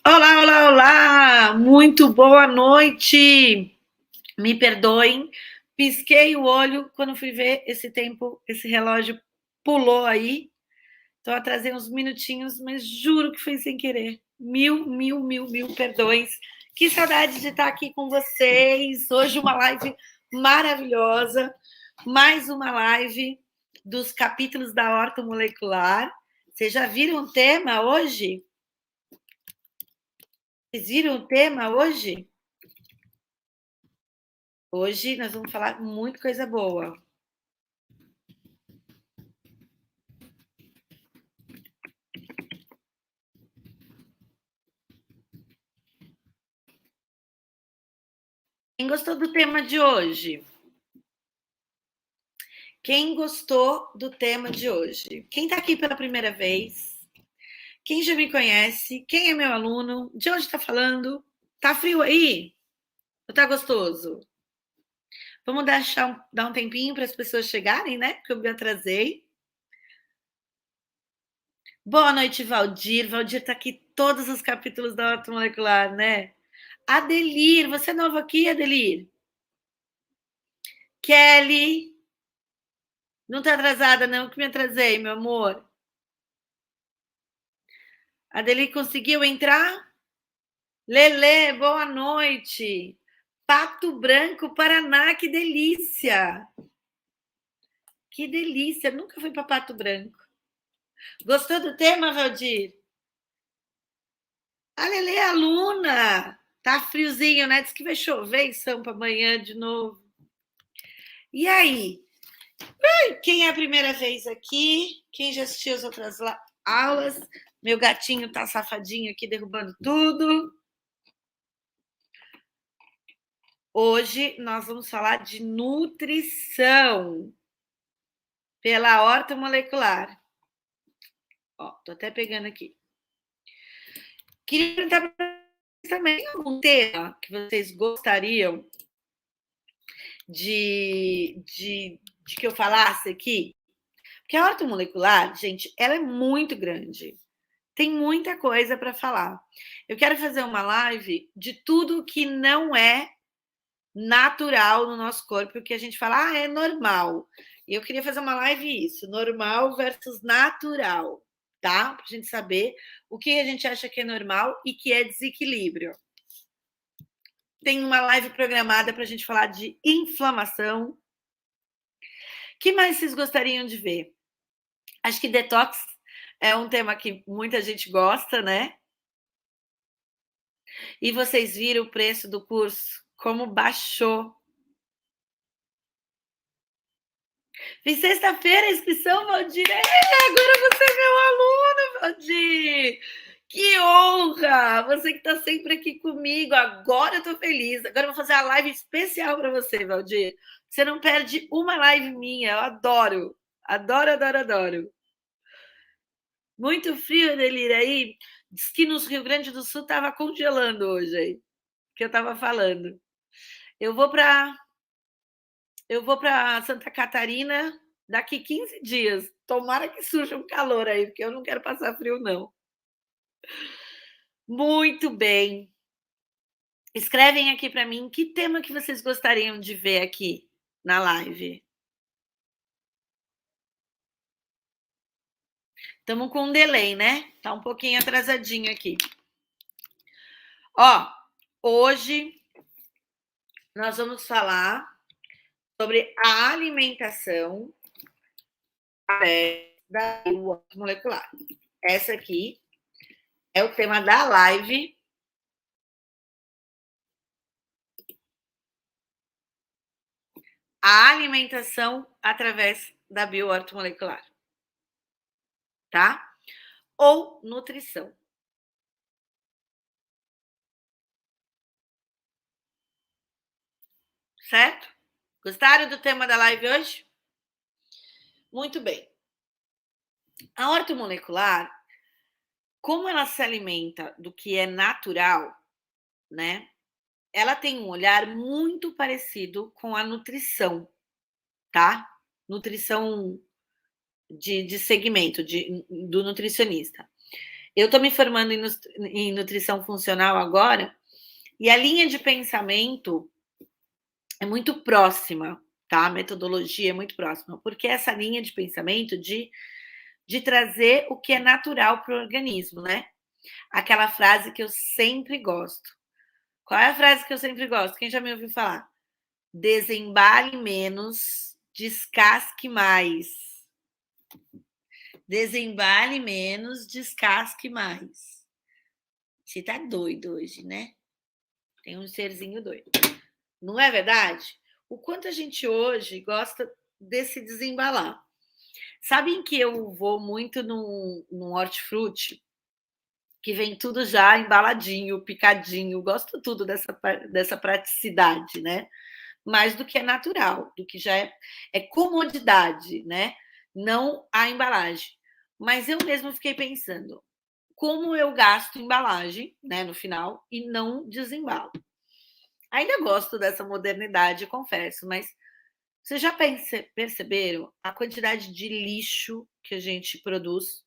Olá, olá, olá! Muito boa noite! Me perdoem, pisquei o olho quando fui ver esse tempo, esse relógio pulou aí. Então atrasei uns minutinhos, mas juro que foi sem querer. Mil perdões. Que saudade de estar aqui com vocês. Hoje uma live maravilhosa. Mais uma live dos capítulos da ortomolecular. Vocês já viram o tema hoje? Vocês viram o tema hoje? Hoje nós vamos falar muita coisa boa. Quem gostou do tema de hoje? Quem gostou do tema de hoje? Quem está aqui pela primeira vez? Quem já me conhece? Quem é meu aluno? De onde está falando? Tá frio aí? Ou tá gostoso? Vamos dar um tempinho para as pessoas chegarem, né? Porque eu me atrasei. Boa noite, Valdir. Valdir está aqui todos os capítulos da ortomolecular, né? Adelir, você é novo aqui, Adelir? Kelly, não tá atrasada, não, que me atrasei, meu amor. A Deli conseguiu entrar? Lele, boa noite. Pato Branco, Paraná, que delícia. Que delícia, nunca fui para Pato Branco. Gostou do tema, Valdir? A Lele é aluna. Tá friozinho, né? Diz que vai chover em Sampa amanhã de novo. E aí? Quem é a primeira vez aqui? Quem já assistiu as outras aulas? Meu gatinho tá safadinho aqui derrubando tudo. Hoje nós vamos falar de nutrição pela horta molecular. Ó, tô até pegando aqui. Queria perguntar para vocês também algum tema que vocês gostariam de que eu falasse aqui. Porque a horta molecular, gente, ela é muito grande. Tem muita coisa para falar. Eu quero fazer uma live de tudo que não é natural no nosso corpo, que a gente fala, é normal. E eu queria fazer uma live isso, normal versus natural, tá? Pra gente saber o que a gente acha que é normal e que é desequilíbrio. Tem uma live programada para a gente falar de inflamação. O que mais vocês gostariam de ver? Acho que detox é um tema que muita gente gosta, né? E vocês viram o preço do curso, como baixou. Fiz sexta-feira a inscrição, Valdir. Agora você é meu aluno, Valdir. Que honra! Você que está sempre aqui comigo. Agora eu estou feliz. Agora eu vou fazer a live especial para você, Valdir. Você não perde uma live minha. Eu adoro. Adoro, adoro, adoro. Muito frio, Delir, aí. Diz que no Rio Grande do Sul estava congelando hoje aí, que eu estava falando. Eu vou para Santa Catarina daqui 15 dias. Tomara que surja um calor aí, porque eu não quero passar frio, não. Muito bem. Escrevem aqui para mim que tema que vocês gostariam de ver aqui na live. Estamos com um delay, né? Tá um pouquinho atrasadinho aqui. Ó, hoje nós vamos falar sobre a alimentação da molecular. Essa aqui é o tema da live. A alimentação através da bioortomolecular, tá? Ou nutrição. Certo? Gostaram do tema da live hoje? Muito bem. A ortomolecular, como ela se alimenta do que é natural, né? Ela tem um olhar muito parecido com a nutrição, tá? Nutrição de segmento do nutricionista. Eu estou me formando em nutrição funcional agora, e a linha de pensamento é muito próxima, tá? A metodologia é muito próxima, porque essa linha de pensamento de trazer o que é natural para o organismo, né? Aquela frase que eu sempre gosto. Qual é a frase que eu sempre gosto? Quem já me ouviu falar? Desembale menos, descasque mais. Desembale menos, descasque mais. Você tá doido hoje, né? Tem um serzinho doido. Não é verdade? O quanto a gente hoje gosta desse desembalar. Sabem que eu vou muito num hortifruti que vem tudo já embaladinho, picadinho. Gosto tudo dessa praticidade, né? Mais do que é natural, do que já é comodidade, né? Não a embalagem. Mas eu mesmo fiquei pensando, como eu gasto embalagem, né, no final, e não desembalo. Ainda gosto dessa modernidade, confesso, mas vocês já perceberam a quantidade de lixo que a gente produz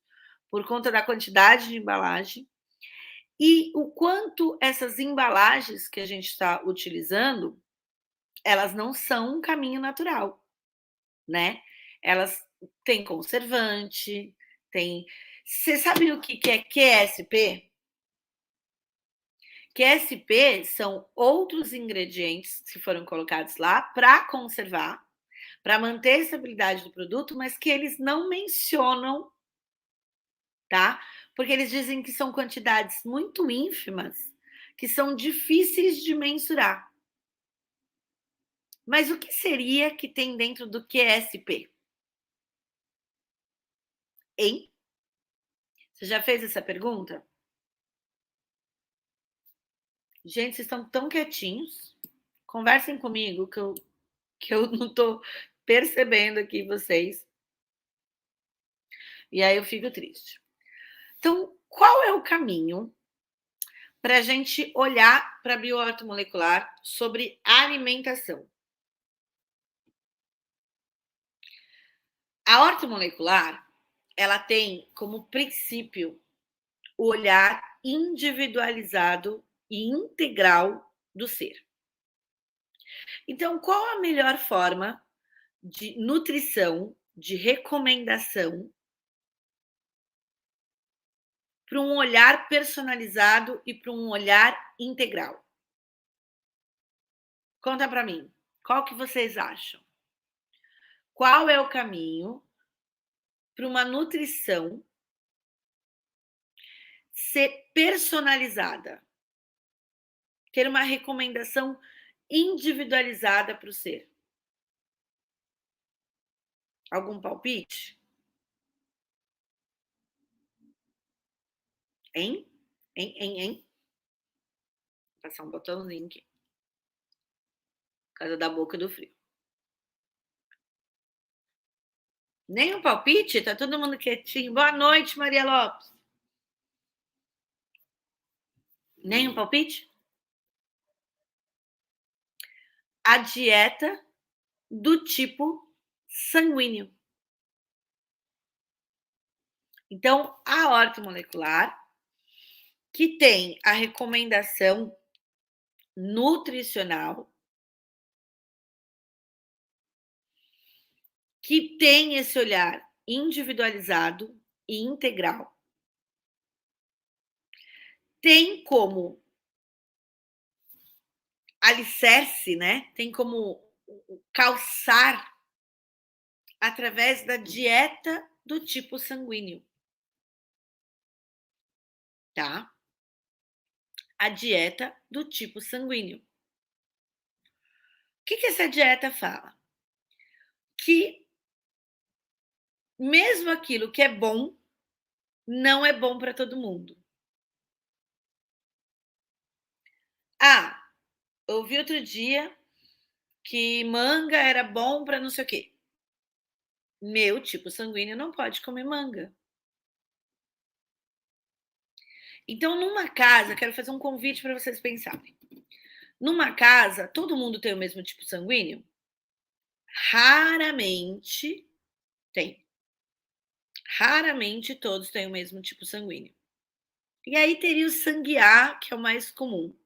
por conta da quantidade de embalagem e o quanto essas embalagens que a gente está utilizando, elas não são um caminho natural, né? Elas têm conservante, tem. Você sabe o que é QSP? QSP são outros ingredientes que foram colocados lá para conservar, para manter a estabilidade do produto, mas que eles não mencionam, tá? Porque eles dizem que são quantidades muito ínfimas, que são difíceis de mensurar. Mas o que seria que tem dentro do QSP? Hein? Você já fez essa pergunta? Gente, vocês estão tão quietinhos. Conversem comigo que eu não estou percebendo aqui vocês. E aí eu fico triste. Então, qual é o caminho para a gente olhar para a bioortomolecular sobre alimentação? A ortomolecular, ela tem como princípio o olhar individualizado e integral do ser. Então, qual a melhor forma de nutrição, de recomendação para um olhar personalizado e para um olhar integral? Conta para mim, qual que vocês acham? Qual é o caminho para uma nutrição ser personalizada? Ter uma recomendação individualizada para o ser? Algum palpite? Hein? Hein? Vou passar um botãozinho aqui. Por causa da boca do frio. Nem um palpite? Tá todo mundo quietinho. Boa noite, Maria Lopes. Nem um palpite? A dieta do tipo sanguíneo. Então, a ortomolecular, que tem a recomendação nutricional, que tem esse olhar individualizado e integral, tem como alicerce, né? Tem como calçar através da dieta do tipo sanguíneo, tá? A dieta do tipo sanguíneo. O que essa dieta fala? Que mesmo aquilo que é bom, não é bom para todo mundo. Ah, ouvi outro dia que manga era bom para não sei o quê. Meu tipo sanguíneo não pode comer manga. Então, numa casa, quero fazer um convite para vocês pensarem. Numa casa, todo mundo tem o mesmo tipo sanguíneo? Raramente tem. Raramente todos têm o mesmo tipo sanguíneo. E aí teria o sangue A, que é o mais comum.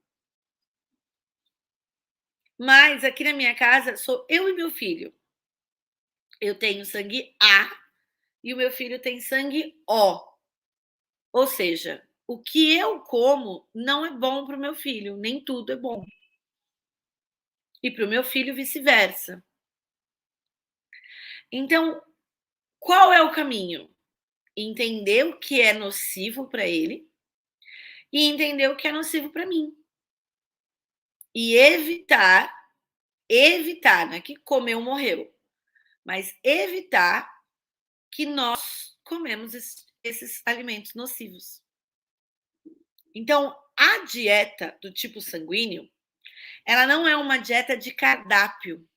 Mas aqui na minha casa sou eu e meu filho. Eu tenho sangue A e o meu filho tem sangue O. Ou seja, o que eu como não é bom para o meu filho, nem tudo é bom. E para o meu filho vice-versa. Então, qual é o caminho? Entender o que é nocivo para ele e entender o que é nocivo para mim. E evitar, não é que comeu, morreu, mas evitar que nós comemos esses alimentos nocivos. Então, a dieta do tipo sanguíneo, ela não é uma dieta de cardápio.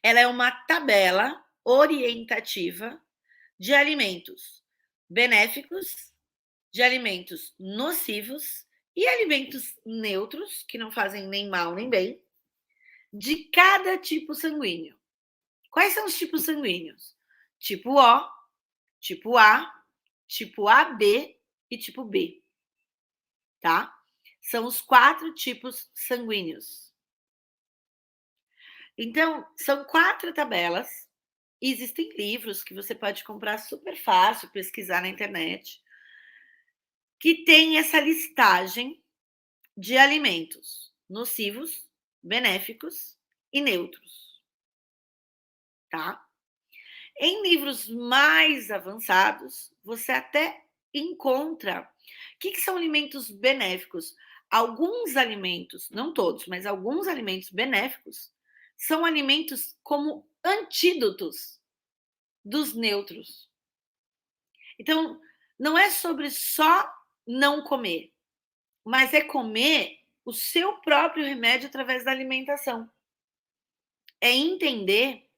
Ela é uma tabela orientativa de alimentos benéficos, de alimentos nocivos e alimentos neutros, que não fazem nem mal nem bem, de cada tipo sanguíneo. Quais são os tipos sanguíneos? Tipo O, tipo A, tipo AB e tipo B, tá? São os 4 tipos sanguíneos. Então, são 4 tabelas. Existem livros que você pode comprar super fácil, pesquisar na internet, que tem essa listagem de alimentos nocivos, benéficos e neutros, tá? Em livros mais avançados, você até encontra o que são alimentos benéficos. Alguns alimentos, não todos, mas alguns alimentos benéficos são alimentos como antídotos dos neutros. Então, não é sobre só não comer, mas é comer o seu próprio remédio através da alimentação. É entender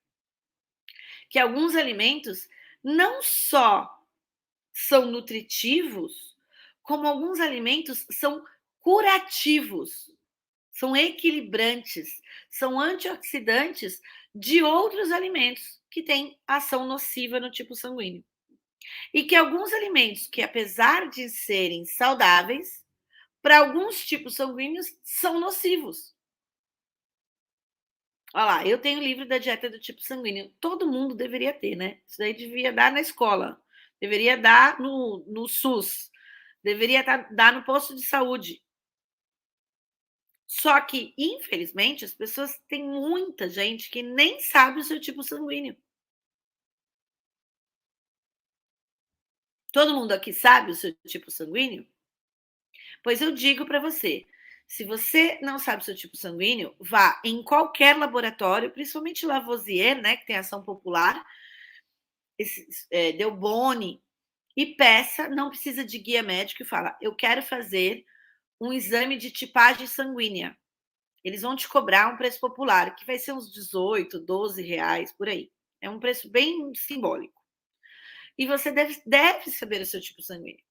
que alguns alimentos não só são nutritivos, como alguns alimentos são curativos, são equilibrantes, são antioxidantes de outros alimentos que têm ação nociva no tipo sanguíneo. E que alguns alimentos que, apesar de serem saudáveis, para alguns tipos sanguíneos são nocivos. Olha lá, eu tenho o livro da dieta do tipo sanguíneo. Todo mundo deveria ter, né? Isso daí devia dar na escola, deveria dar no SUS, deveria dar no posto de saúde. Só que, infelizmente, as pessoas têm muita gente que nem sabe o seu tipo sanguíneo. Todo mundo aqui sabe o seu tipo sanguíneo? Pois eu digo para você, se você não sabe o seu tipo sanguíneo, vá em qualquer laboratório, principalmente Lavoisier, né, que tem ação popular, Delboni, e peça, não precisa de guia médico, e fala, eu quero fazer um exame de tipagem sanguínea. Eles vão te cobrar um preço popular, que vai ser uns 18, 12 reais, por aí. É um preço bem simbólico. E você deve saber o seu tipo sanguíneo.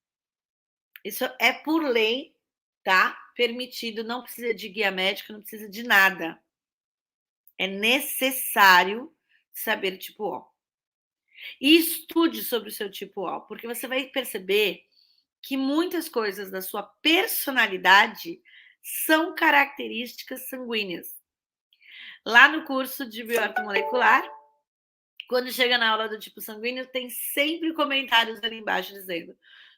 Isso é por lei, tá? Permitido, não precisa de guia médico, não precisa de nada. É necessário saber o tipo O. E estude sobre o seu tipo O, porque você vai perceber que muitas coisas da sua personalidade são características sanguíneas. Lá no curso de bioortomolecular, quando chega na aula do tipo sanguíneo, tem sempre comentários ali embaixo dizendo: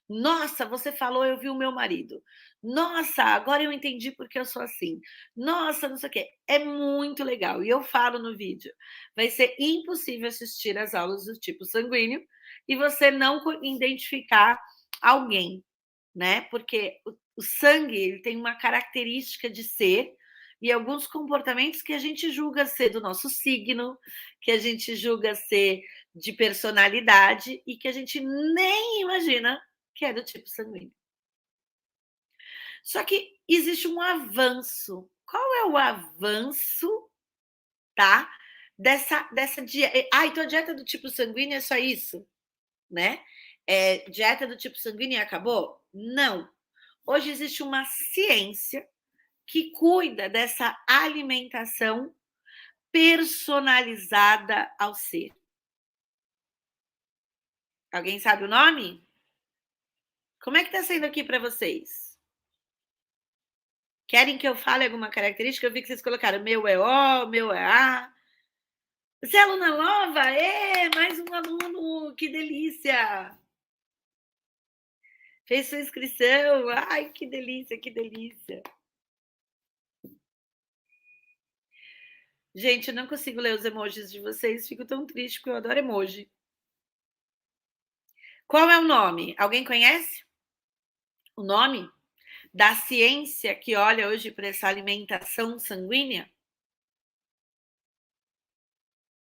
nossa, você falou, eu vi o meu marido. Nossa, agora eu entendi porque eu sou assim. Nossa, não sei o quê. É muito legal. E eu falo no vídeo: vai ser impossível assistir às aulas do tipo sanguíneo e você não identificar alguém, né? Porque o sangue ele tem uma característica de ser e alguns comportamentos que a gente julga ser do nosso signo, que a gente julga ser de personalidade e que a gente nem imagina que é do tipo sanguíneo. Só que existe um avanço. Qual é o avanço, tá? Dessa dieta. Ah, então a dieta do tipo sanguíneo é só isso, né? Dieta do tipo sanguíneo e acabou? Não. Hoje existe uma ciência que cuida dessa alimentação personalizada ao ser. Alguém sabe o nome? Como é que está sendo aqui para vocês? Querem que eu fale alguma característica? Eu vi que vocês colocaram meu é O, meu é A. Você é aluna nova? Mais um aluno! Que delícia! Fez sua inscrição? Ai, que delícia, que delícia! Gente, eu não consigo ler os emojis de vocês, fico tão triste porque eu adoro emoji. Qual é o nome? Alguém conhece o nome da ciência que olha hoje para essa alimentação sanguínea?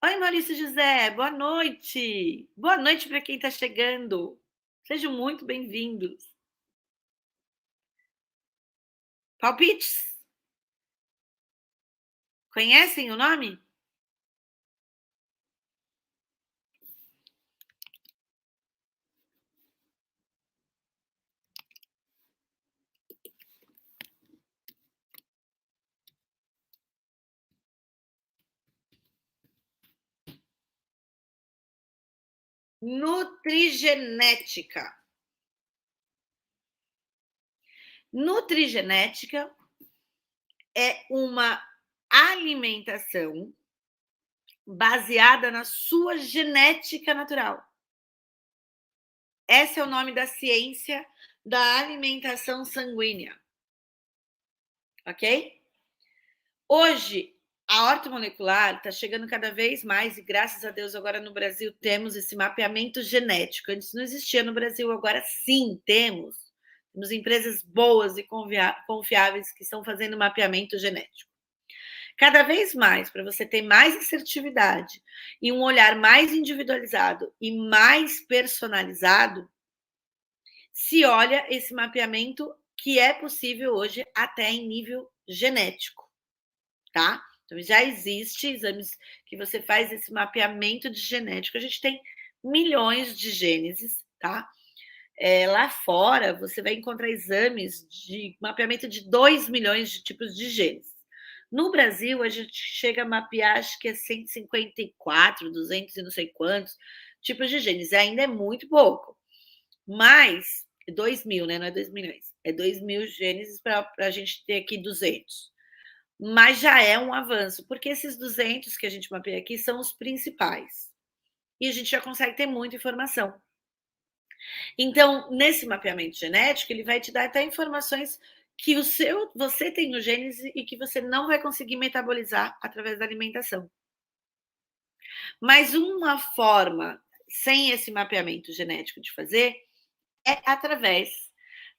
Oi, Maurício José, boa noite. Boa noite para quem está chegando. Sejam muito bem-vindos. Palpites? Conhecem o nome? Nutrigenética. Nutrigenética é uma alimentação baseada na sua genética natural. Esse é o nome da ciência da alimentação sanguínea. Ok? Hoje, a ortomolecular está chegando cada vez mais, e graças a Deus, agora no Brasil temos esse mapeamento genético. Antes não existia no Brasil, agora sim temos. Temos empresas boas e confiáveis que estão fazendo mapeamento genético. Cada vez mais, para você ter mais assertividade e um olhar mais individualizado e mais personalizado, se olha esse mapeamento que é possível hoje até em nível genético, tá? Então, já existe exames que você faz esse mapeamento de genética. A gente tem milhões de genes, tá? Lá fora, você vai encontrar exames de mapeamento de 2 milhões de tipos de genes. No Brasil, a gente chega a mapear, acho que é 154, 200 e não sei quantos tipos de genes. Ainda é muito pouco. Mas, 2 mil, né? Não é 2 milhões. É 2 mil genes para a gente ter aqui 200. Mas já é um avanço, porque esses 200 que a gente mapeia aqui são os principais. E a gente já consegue ter muita informação. Então, nesse mapeamento genético, ele vai te dar até informações que você tem no genes e que você não vai conseguir metabolizar através da alimentação. Mas uma forma, sem esse mapeamento genético de fazer, é através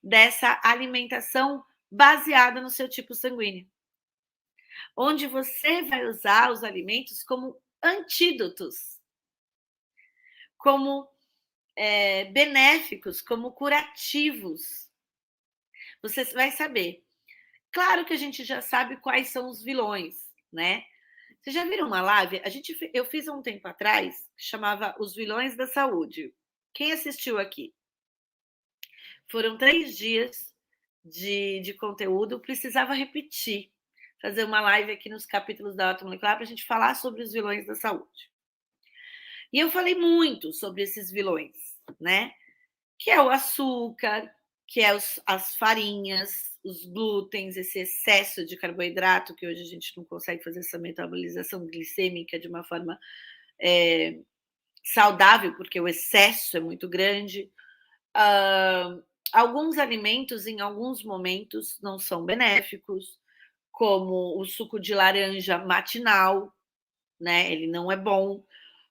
dessa alimentação baseada no seu tipo sanguíneo, onde você vai usar os alimentos como antídotos, como benéficos, como curativos. Você vai saber. Claro que a gente já sabe quais são os vilões, né? Vocês já viram uma live? Eu fiz há um tempo atrás, que chamava Os Vilões da Saúde. Quem assistiu aqui? Foram 3 dias de conteúdo, precisava repetir, fazer uma live aqui nos capítulos da Automolecular para a gente falar sobre os vilões da saúde. E eu falei muito sobre esses vilões, né? Que é o açúcar, que é as farinhas, os glútens, esse excesso de carboidrato, que hoje a gente não consegue fazer essa metabolização glicêmica de uma forma saudável, porque o excesso é muito grande. Alguns alimentos, em alguns momentos, não são benéficos, como o suco de laranja matinal, né? Ele não é bom.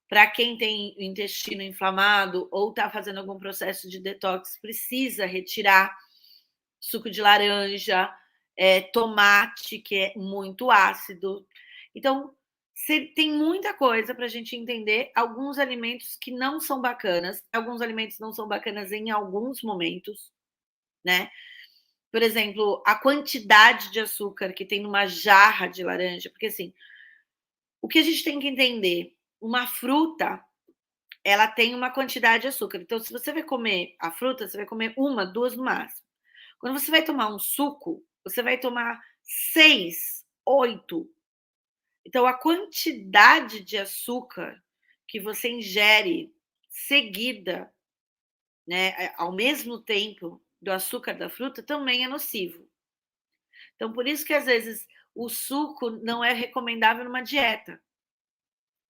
Para quem tem o intestino inflamado ou está fazendo algum processo de detox, precisa retirar suco de laranja, tomate, que é muito ácido. Então, tem muita coisa para a gente entender. Alguns alimentos que não são bacanas, alguns alimentos não são bacanas em alguns momentos, né? Por exemplo, a quantidade de açúcar que tem numa jarra de laranja, porque assim, o que a gente tem que entender, uma fruta, ela tem uma quantidade de açúcar. Então, se você vai comer a fruta, você vai comer uma, duas no máximo. Quando você vai tomar um suco, você vai tomar 6, 8. Então, a quantidade de açúcar que você ingere seguida né, ao mesmo tempo do açúcar da fruta, também é nocivo. Então, por isso que às vezes o suco não é recomendável numa dieta.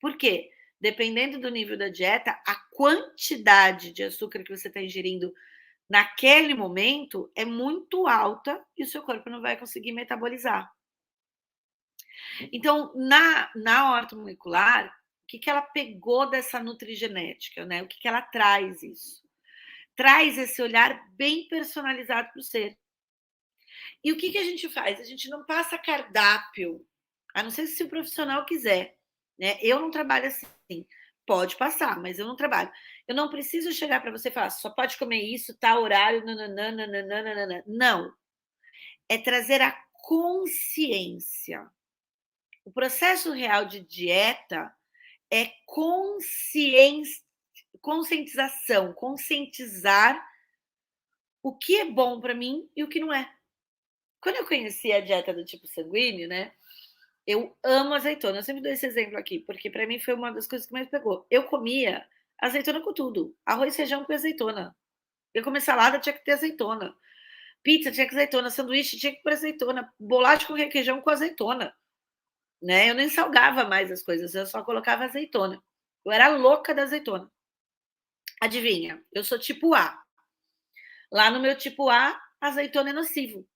Por quê? Dependendo do nível da dieta, a quantidade de açúcar que você está ingerindo naquele momento é muito alta e o seu corpo não vai conseguir metabolizar. Então, na ortomolecular, o que ela pegou dessa nutrigenética, né? O que ela traz isso? Traz esse olhar bem personalizado para o ser. E o que a gente faz? A gente não passa cardápio, a não ser se o profissional quiser, né? Eu não trabalho assim. Pode passar, mas eu não trabalho. Eu não preciso chegar para você e falar, só pode comer isso, tal horário, nananã, nananã. Não. É trazer a consciência. O processo real de dieta é conscientização, conscientizar o que é bom para mim e o que não é. Quando eu conheci a dieta do tipo sanguíneo, né? Eu amo azeitona. Eu sempre dou esse exemplo aqui, porque para mim foi uma das coisas que mais pegou. Eu comia azeitona com tudo. Arroz, feijão com azeitona. Eu comer salada, tinha que ter azeitona. Pizza tinha que ter azeitona. Sanduíche tinha que ter azeitona. Bolacha com requeijão com azeitona. Né? Eu nem salgava mais as coisas, eu só colocava azeitona. Eu era louca da azeitona. Adivinha? Eu sou tipo A. Lá no meu tipo A, azeitona é nocivo.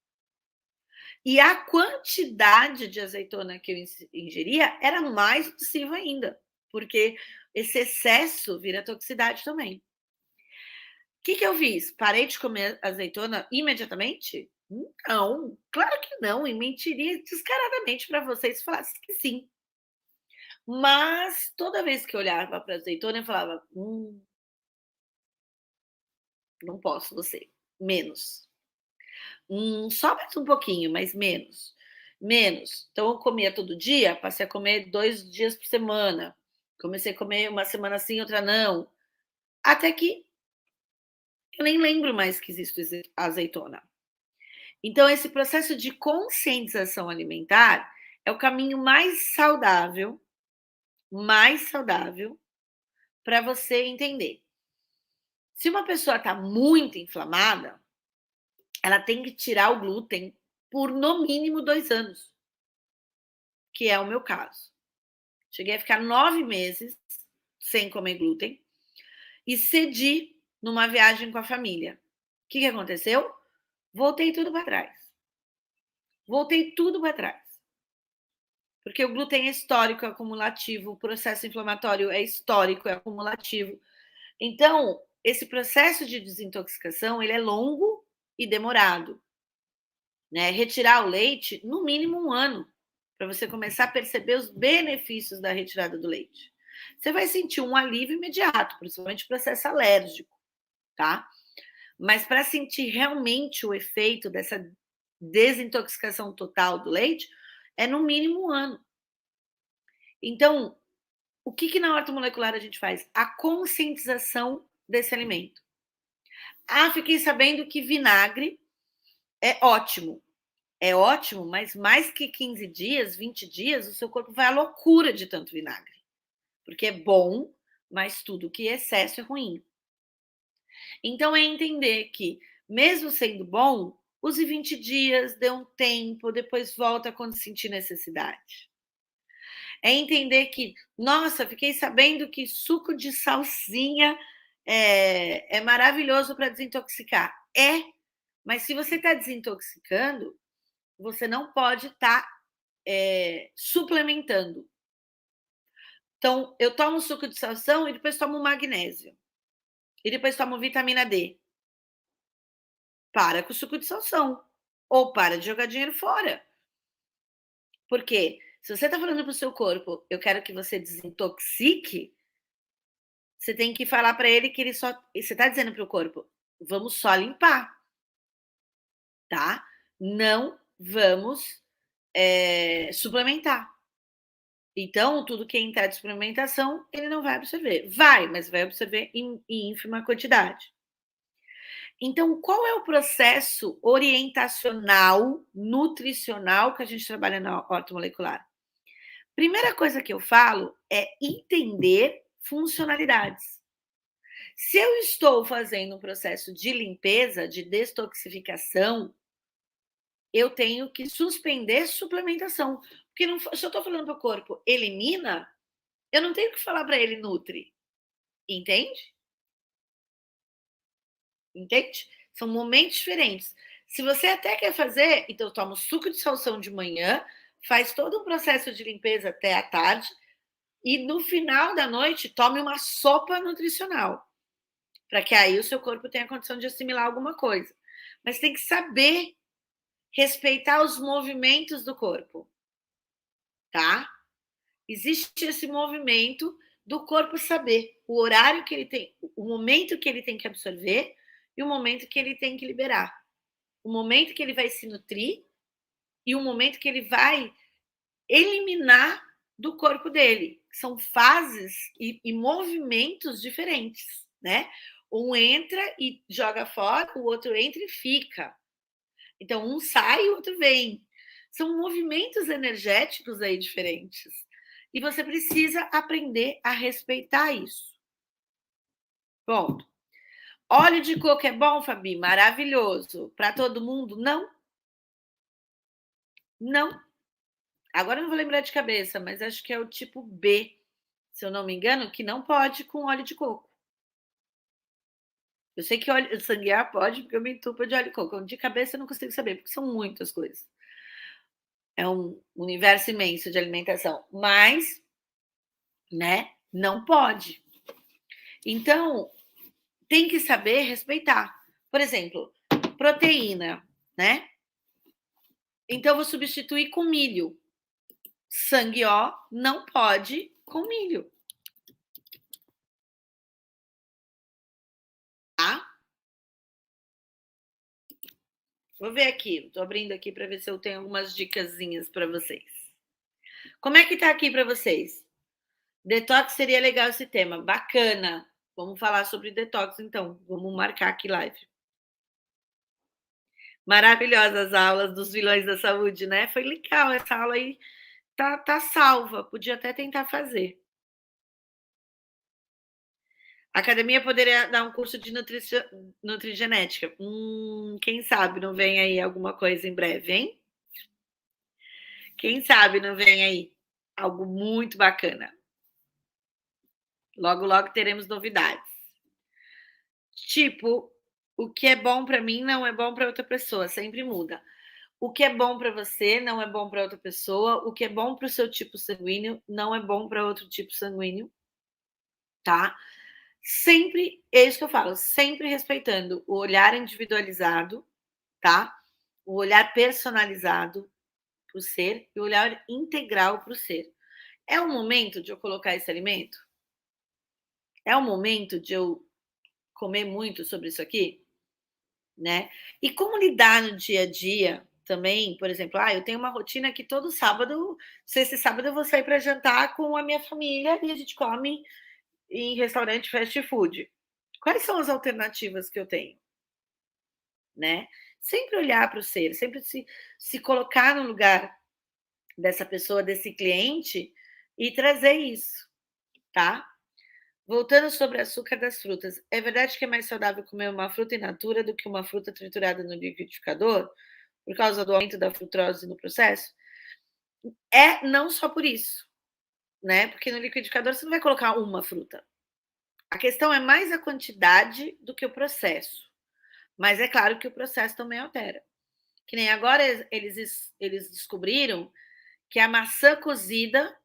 E a quantidade de azeitona que eu ingeria era mais nociva ainda, porque esse excesso vira toxicidade também. O que eu fiz? Parei de comer azeitona imediatamente? Não, claro que não, e mentiria descaradamente para vocês se falasse que sim. Mas toda vez que eu olhava para a azeitona, eu falava: não posso você, menos. Só mais um pouquinho, mas menos. Menos. Então eu comia todo dia, passei a comer 2 dias por semana. Comecei a comer uma semana sim, outra não. Até que eu nem lembro mais que existe azeitona. Então, esse processo de conscientização alimentar é o caminho mais saudável para você entender. Se uma pessoa está muito inflamada, ela tem que tirar o glúten por no mínimo 2 anos, que é o meu caso. Cheguei a ficar 9 meses sem comer glúten e cedi numa viagem com a família. O que aconteceu? Voltei tudo para trás. Voltei tudo para trás. Porque o glúten é histórico, é acumulativo, o processo inflamatório é histórico, é acumulativo. Então, esse processo de desintoxicação, ele é longo e demorado. Né? Retirar o leite, no mínimo 1 ano, para você começar a perceber os benefícios da retirada do leite. Você vai sentir um alívio imediato, principalmente o processo alérgico, tá? Mas para sentir realmente o efeito dessa desintoxicação total do leite, é no mínimo 1 ano. Então, o que na ortomolecular a gente faz? A conscientização desse alimento. Ah, fiquei sabendo que vinagre é ótimo. É ótimo, mas mais que 15 dias, 20 dias, o seu corpo vai à loucura de tanto vinagre. Porque é bom, mas tudo que é excesso é ruim. Então, é entender que, mesmo sendo bom, use 20 dias, dê um tempo, depois volta quando sentir necessidade. É entender que, nossa, fiquei sabendo que suco de salsinha é maravilhoso para desintoxicar. É, mas se você está desintoxicando, você não pode estar suplementando. Então, eu tomo suco de salsão e depois tomo magnésio. E depois tomo vitamina D. Para com o suco de salsão. Ou para de jogar dinheiro fora. Porque se você está falando para o seu corpo, eu quero que você desintoxique, você tem que falar para ele que ele só. Você está dizendo para o corpo, vamos só limpar. Tá? Não vamos suplementar. Então, tudo que entrar de suplementação, ele não vai absorver. Vai, mas vai absorver em ínfima quantidade. Então, qual é o processo orientacional, nutricional que a gente trabalha na ortomolecular? Primeira coisa que eu falo é entender funcionalidades. Se eu estou fazendo um processo de limpeza, de detoxificação, eu tenho que suspender suplementação. Porque não, se eu estou falando para o corpo, elimina, eu não tenho que falar para ele nutre. Entende? Entende? São momentos diferentes. Se você até quer fazer, então toma o suco de salsão de manhã, faz todo o processo de limpeza até a tarde, e no final da noite tome uma sopa nutricional, para que aí o seu corpo tenha a condição de assimilar alguma coisa. Mas tem que saber respeitar os movimentos do corpo, tá? Existe esse movimento do corpo saber o horário que ele tem, o momento que ele tem que absorver e o momento que ele tem que liberar. O momento que ele vai se nutrir e o momento que ele vai eliminar do corpo dele. São fases e movimentos diferentes, né? Um entra e joga fora, o outro entra e fica. Então, um sai e o outro vem. São movimentos energéticos aí diferentes. E você precisa aprender a respeitar isso. Bom, óleo de coco é bom, Fabi? Maravilhoso. Para todo mundo? Não. Não. Agora eu não vou lembrar de cabeça, mas acho que é o tipo B, se eu não me engano, que não pode com óleo de coco. Eu sei que óleo sanguear pode, porque eu me entupo de óleo de coco. De cabeça eu não consigo saber, porque são muitas coisas. É um universo imenso de alimentação. Mas, né, não pode. Então, tem que saber respeitar. Por exemplo, proteína, né? Então, vou substituir com milho. Sangue ó não pode com milho. Tá? Vou ver aqui. Estou abrindo aqui para ver se eu tenho algumas dicasinhas para vocês. Como é que tá aqui para vocês? Detox seria legal esse tema. Bacana. Vamos falar sobre detox, então. Vamos marcar aqui live. Maravilhosas aulas dos vilões da saúde, né? Foi legal essa aula aí. Tá salva. Podia até tentar fazer. A academia poderia dar um curso de nutrigenética. Quem sabe não vem aí alguma coisa em breve, hein? Quem sabe não vem aí algo muito bacana. Logo, logo teremos novidades. Tipo, o que é bom para mim não é bom para outra pessoa, sempre muda. O que é bom para você não é bom para outra pessoa. O que é bom para o seu tipo sanguíneo não é bom para outro tipo sanguíneo, tá? Sempre, é isso que eu falo, sempre respeitando o olhar individualizado, tá? O olhar personalizado para o ser e o olhar integral para o ser. É o momento de eu colocar esse alimento? É o momento de eu comer muito sobre isso aqui? Né? E como lidar no dia a dia também, por exemplo, eu tenho uma rotina que todo sábado, sexta e sábado, eu vou sair para jantar com a minha família e a gente come em restaurante fast food. Quais são as alternativas que eu tenho? Né? Sempre olhar para o ser, sempre se colocar no lugar dessa pessoa, desse cliente e trazer isso, tá? Voltando sobre o açúcar das frutas, é verdade que é mais saudável comer uma fruta in natura do que uma fruta triturada no liquidificador, por causa do aumento da fructose no processo? É não só por isso, né? Porque no liquidificador você não vai colocar uma fruta. A questão é mais a quantidade do que o processo. Mas é claro que o processo também altera. Que nem agora eles descobriram que a maçã cozida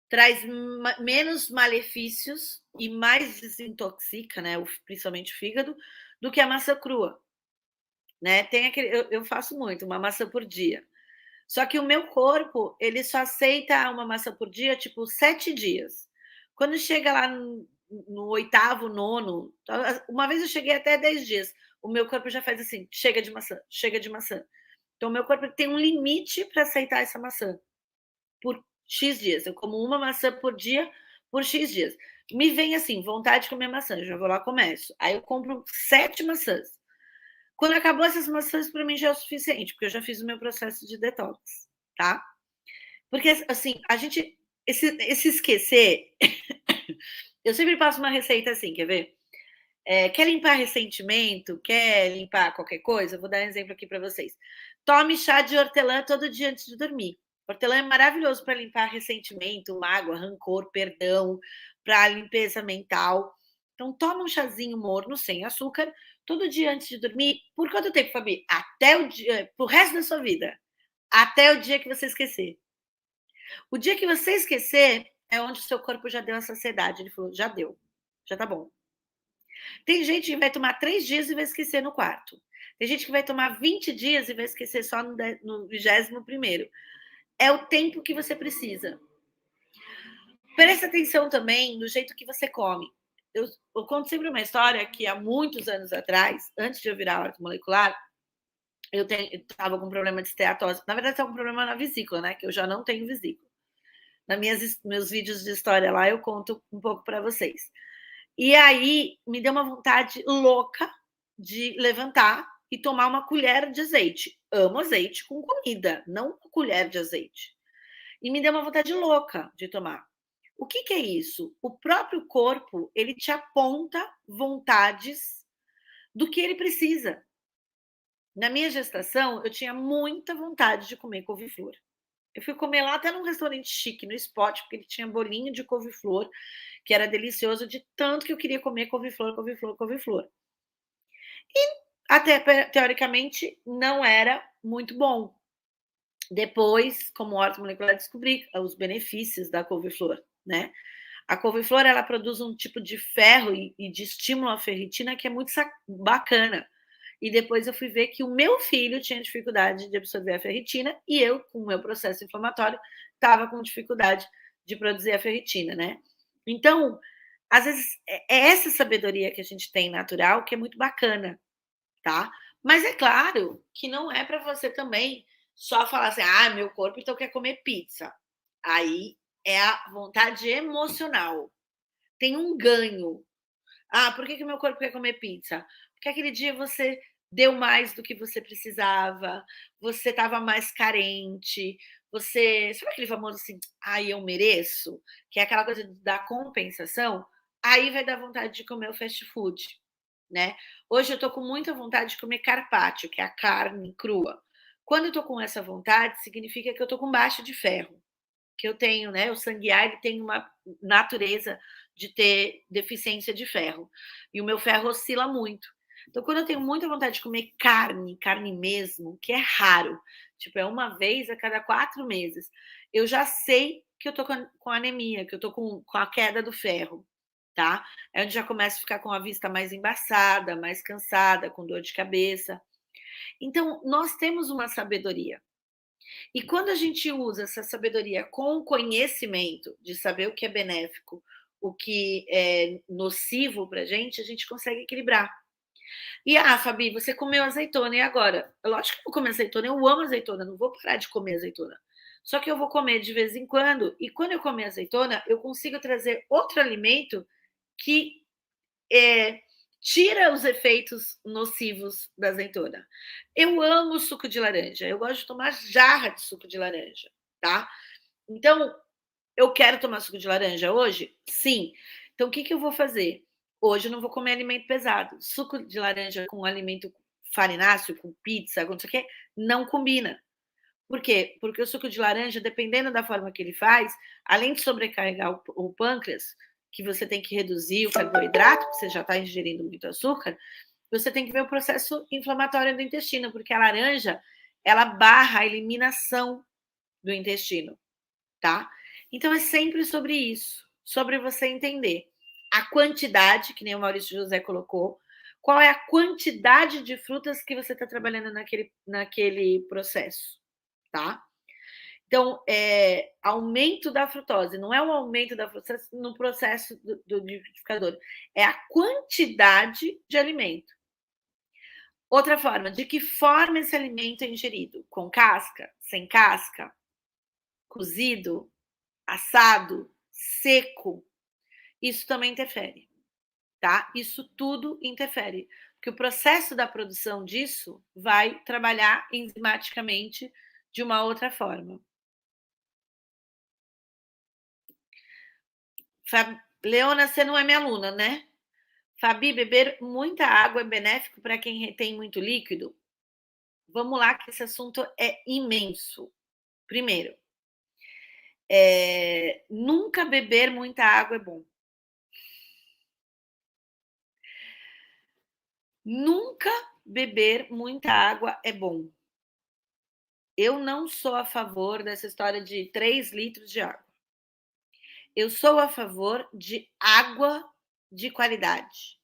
traz menos malefícios e mais desintoxica, né, principalmente o fígado, do que a maçã crua. Né? Tem aquele, eu faço muito, uma maçã por dia. Só que o meu corpo, ele só aceita uma maçã por dia, tipo, 7 dias. Quando chega lá no oitavo, nono, uma vez eu cheguei até 10 dias, o meu corpo já faz assim, chega de maçã, chega de maçã. Então, o meu corpo tem um limite para aceitar essa maçã por X dias. Eu como uma maçã por dia por X dias. Me vem assim, vontade de comer maçã, eu já vou lá começo. Aí eu compro 7 maçãs. Quando acabou essas maçãs, para mim já é o suficiente, porque eu já fiz o meu processo de detox, tá? Porque, assim, a gente. Esse esquecer Eu sempre passo uma receita assim, quer ver? Quer limpar ressentimento? Quer limpar qualquer coisa? Vou dar um exemplo aqui para vocês. Tome chá de hortelã todo dia antes de dormir. Hortelã é maravilhoso para limpar ressentimento, mágoa, rancor, perdão, para limpeza mental. Então, toma um chazinho morno, sem açúcar, todo dia antes de dormir. Por quanto tempo, Fabi? Até o dia, pro resto da sua vida. Até o dia que você esquecer. O dia que você esquecer é onde o seu corpo já deu a saciedade. Ele falou, já deu, já tá bom. Tem gente que vai tomar 3 dias e vai esquecer no quarto. Tem gente que vai tomar 20 dias e vai esquecer só no 21º. É o tempo que você precisa. Presta atenção também no jeito que você come. Eu conto sempre uma história que há muitos anos atrás, antes de eu virar ortomolecular, eu estava com problema de esteatose. Na verdade, estava com problema na vesícula, né? Que eu já não tenho vesícula. Meus vídeos de história lá, eu conto um pouco para vocês. E aí, me deu uma vontade louca de levantar e tomar uma colher de azeite. Amo azeite com comida, não uma colher de azeite. E me deu uma vontade louca de tomar. O que é isso? O próprio corpo, ele te aponta vontades do que ele precisa. Na minha gestação, eu tinha muita vontade de comer couve-flor. Eu fui comer lá até num restaurante chique, no Spot, porque ele tinha bolinho de couve-flor, que era delicioso, de tanto que eu queria comer couve-flor, couve-flor, couve-flor. E até, teoricamente, não era muito bom. Depois, como ortomolecular, descobri os benefícios da couve-flor, né? A couve-flor, ela produz um tipo de ferro e de estímulo à ferritina que é muito bacana. E depois eu fui ver que o meu filho tinha dificuldade de absorver a ferritina e eu, com o meu processo inflamatório, estava com dificuldade de produzir a ferritina, né? Então, às vezes, é essa sabedoria que a gente tem natural que é muito bacana, tá? Mas é claro que não é para você também só falar assim, meu corpo então quer comer pizza. Aí é a vontade emocional. Tem um ganho. Por que meu corpo quer comer pizza? Porque aquele dia você deu mais do que você precisava, você estava mais carente, você. Sabe aquele famoso assim, eu mereço? Que é aquela coisa da compensação? Aí vai dar vontade de comer o fast food, né? Hoje eu tô com muita vontade de comer carpaccio, que é a carne crua. Quando eu tô com essa vontade, significa que eu tô com baixa de ferro, que eu tenho, né? O sangue A, ele tem uma natureza de ter deficiência de ferro. E o meu ferro oscila muito. Então, quando eu tenho muita vontade de comer carne, carne mesmo, que é raro, tipo, é uma vez a cada 4 meses, eu já sei que eu tô com anemia, que eu tô com a queda do ferro, tá? É onde já começa a ficar com a vista mais embaçada, mais cansada, com dor de cabeça. Então, nós temos uma sabedoria. E quando a gente usa essa sabedoria com o conhecimento de saber o que é benéfico, o que é nocivo para a gente consegue equilibrar. E, Fabi, você comeu azeitona, e agora? Lógico que eu vou comer azeitona, eu amo azeitona, não vou parar de comer azeitona. Só que eu vou comer de vez em quando, e quando eu comer azeitona, eu consigo trazer outro alimento que tira os efeitos nocivos da azeitona. Eu amo suco de laranja, eu gosto de tomar jarra de suco de laranja, tá? Então, eu quero tomar suco de laranja hoje? Sim. Então, o que eu vou fazer? Hoje eu não vou comer alimento pesado. Suco de laranja com alimento farináceo, com pizza, com não sei o quê, não combina. Por quê? Porque o suco de laranja, dependendo da forma que ele faz, além de sobrecarregar o pâncreas, que você tem que reduzir o carboidrato, porque você já está ingerindo muito açúcar, você tem que ver o processo inflamatório do intestino, porque a laranja, ela barra a eliminação do intestino, tá? Então, é sempre sobre isso, sobre você entender a quantidade, que nem o Maurício José colocou, qual é a quantidade de frutas que você está trabalhando naquele processo, tá? Então, aumento da frutose, não é o aumento da frutose no processo do liquidificador, é a quantidade de alimento. Outra forma, de que forma esse alimento é ingerido? Com casca, sem casca, cozido, assado, seco, isso também interfere, tá? Isso tudo interfere, porque o processo da produção disso vai trabalhar enzimaticamente de uma outra forma. Leona, você não é minha aluna, né? Fabi, beber muita água é benéfico para quem retém muito líquido? Vamos lá, que esse assunto é imenso. Primeiro, nunca beber muita água é bom. Nunca beber muita água é bom. Eu não sou a favor dessa história de 3 litros de água. Eu sou a favor de água de qualidade.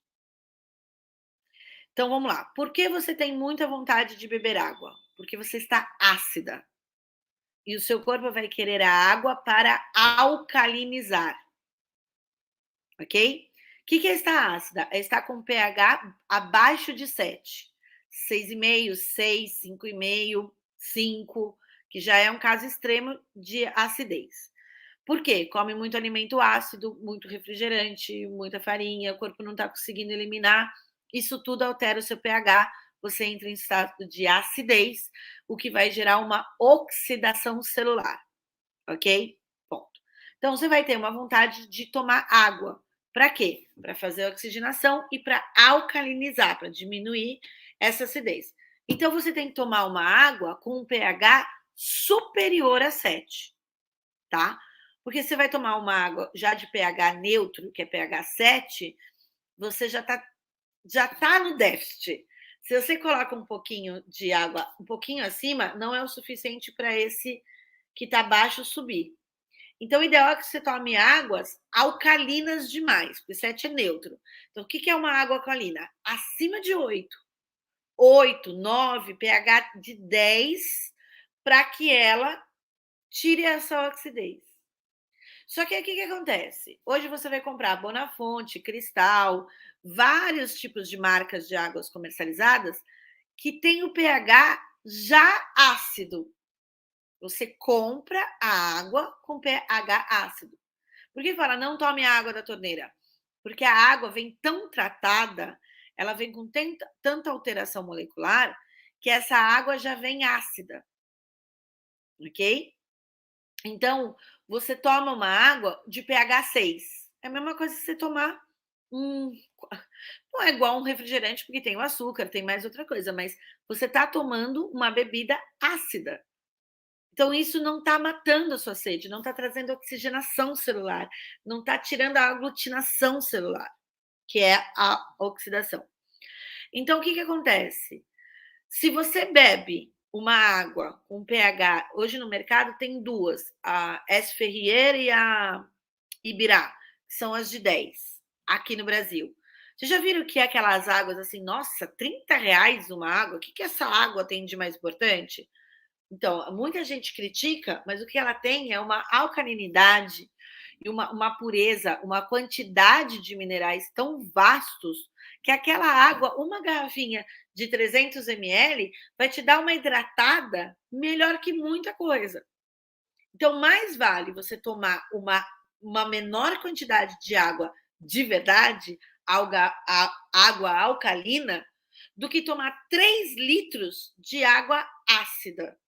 Então vamos lá. Por que você tem muita vontade de beber água? Porque você está ácida. E o seu corpo vai querer a água para alcalinizar. Ok? O que é estar ácida? É estar com pH abaixo de 7. 6,5, 6, 5,5, 5, que já é um caso extremo de acidez. Por quê? Come muito alimento ácido, muito refrigerante, muita farinha, o corpo não está conseguindo eliminar. Isso tudo altera o seu pH, você entra em estado de acidez, o que vai gerar uma oxidação celular, ok? Ponto. Então, você vai ter uma vontade de tomar água. Para quê? Para fazer a oxigenação e para alcalinizar, para diminuir essa acidez. Então, você tem que tomar uma água com um pH superior a 7, tá? Porque você vai tomar uma água já de pH neutro, que é pH 7, você já tá no déficit. Se você coloca um pouquinho de água um pouquinho acima, não é o suficiente para esse que está baixo subir. Então, o ideal é que você tome águas alcalinas demais, porque 7 é neutro. Então, o que é uma água alcalina? Acima de 8. 8, 9, pH de 10, para que ela tire essa oxidez. Só que aí o que acontece? Hoje você vai comprar Bonafonte, Cristal, vários tipos de marcas de águas comercializadas que tem o pH já ácido. Você compra a água com pH ácido. Por que fala não tome a água da torneira? Porque a água vem tão tratada, ela vem com tanta alteração molecular, que essa água já vem ácida. Ok? Então, você toma uma água de pH 6. É a mesma coisa que você tomar um. Não é igual um refrigerante, porque tem o açúcar, tem mais outra coisa, mas você está tomando uma bebida ácida. Então, isso não está matando a sua sede, não está trazendo oxigenação celular, não está tirando a aglutinação celular, que é a oxidação. Então, o que acontece? Se você bebe uma água com pH, hoje no mercado tem duas, a S. Ferrier e a Ibirá, que são as de 10, aqui no Brasil. Vocês já viram que é aquelas águas assim, nossa, R$ 30 uma água? O que essa água tem de mais importante? Então, muita gente critica, mas o que ela tem é uma alcalinidade e uma pureza, uma quantidade de minerais tão vastos que aquela água, uma garrafinha de 300 ml, vai te dar uma hidratada melhor que muita coisa. Então, mais vale você tomar uma menor quantidade de água de verdade, água alcalina, do que tomar 3 litros de água ácida.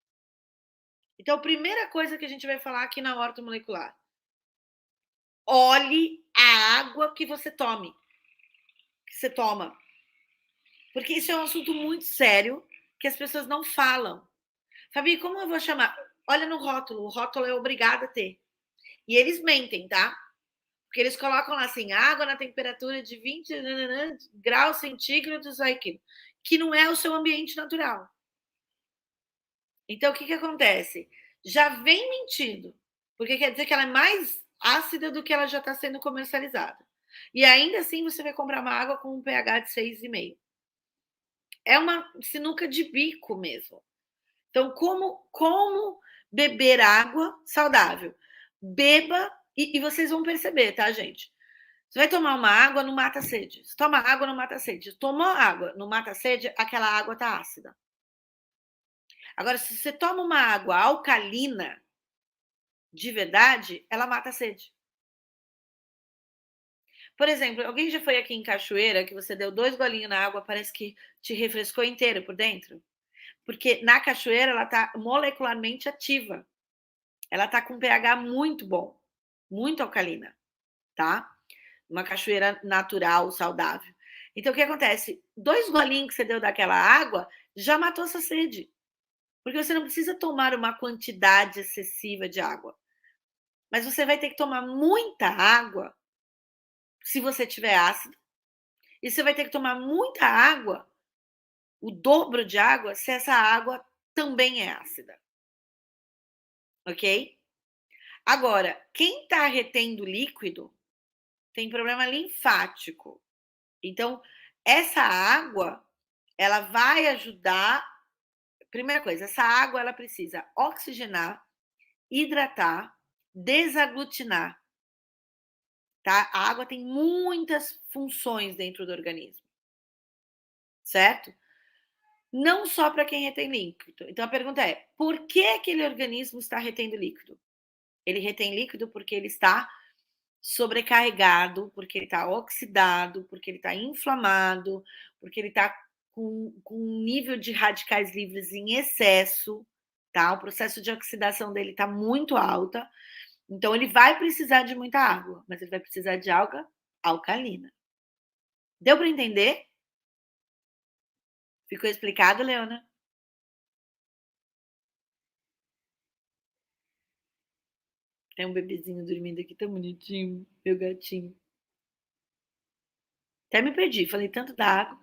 Então, a primeira coisa que a gente vai falar aqui na horta molecular: olhe a água que você toma. Porque isso é um assunto muito sério que as pessoas não falam. Fabi, como eu vou chamar? Olha no rótulo, o rótulo é obrigado a ter. E eles mentem, tá? Porque eles colocam lá assim, água na temperatura de 20 graus centígrados, que não é o seu ambiente natural. Então, o que acontece? Já vem mentindo, porque quer dizer que ela é mais ácida do que ela já está sendo comercializada. E ainda assim você vai comprar uma água com um pH de 6,5. É uma sinuca de bico mesmo. Então, como beber água saudável? Beba, e vocês vão perceber, tá, gente? Você vai tomar uma água, não mata a sede. Você toma água, não mata a sede. Tomou água, não mata a sede, aquela água tá ácida. Agora, se você toma uma água alcalina, de verdade, ela mata a sede. Por exemplo, alguém já foi aqui em Cachoeira que você deu 2 golinhos na água, parece que te refrescou inteiro por dentro? Porque na cachoeira ela está molecularmente ativa. Ela está com um pH muito bom, muito alcalina, tá? uma cachoeira natural, saudável. Então, o que acontece? 2 golinhos que você deu daquela água já matou sua sede. Porque você não precisa tomar uma quantidade excessiva de água. Mas você vai ter que tomar muita água se você tiver ácido. E você vai ter que tomar muita água, o dobro de água, se essa água também é ácida. Ok? Agora, quem está retendo líquido tem problema linfático. Então, essa água, ela vai ajudar. Primeira coisa, essa água ela precisa oxigenar, hidratar, desaglutinar. Tá? A água tem muitas funções dentro do organismo, certo? Não só para quem retém líquido. Então a pergunta é: por que aquele organismo está retendo líquido? Ele retém líquido porque ele está sobrecarregado, porque ele está oxidado, porque ele está inflamado, porque ele está com um nível de radicais livres em excesso, tá? O processo de oxidação dele está muito alta. Então, ele vai precisar de muita água, mas ele vai precisar de água alcalina. Deu para entender? Ficou explicado, Leona? Tem um bebezinho dormindo aqui tão bonitinho, meu gatinho. Até me perdi, falei tanto da água.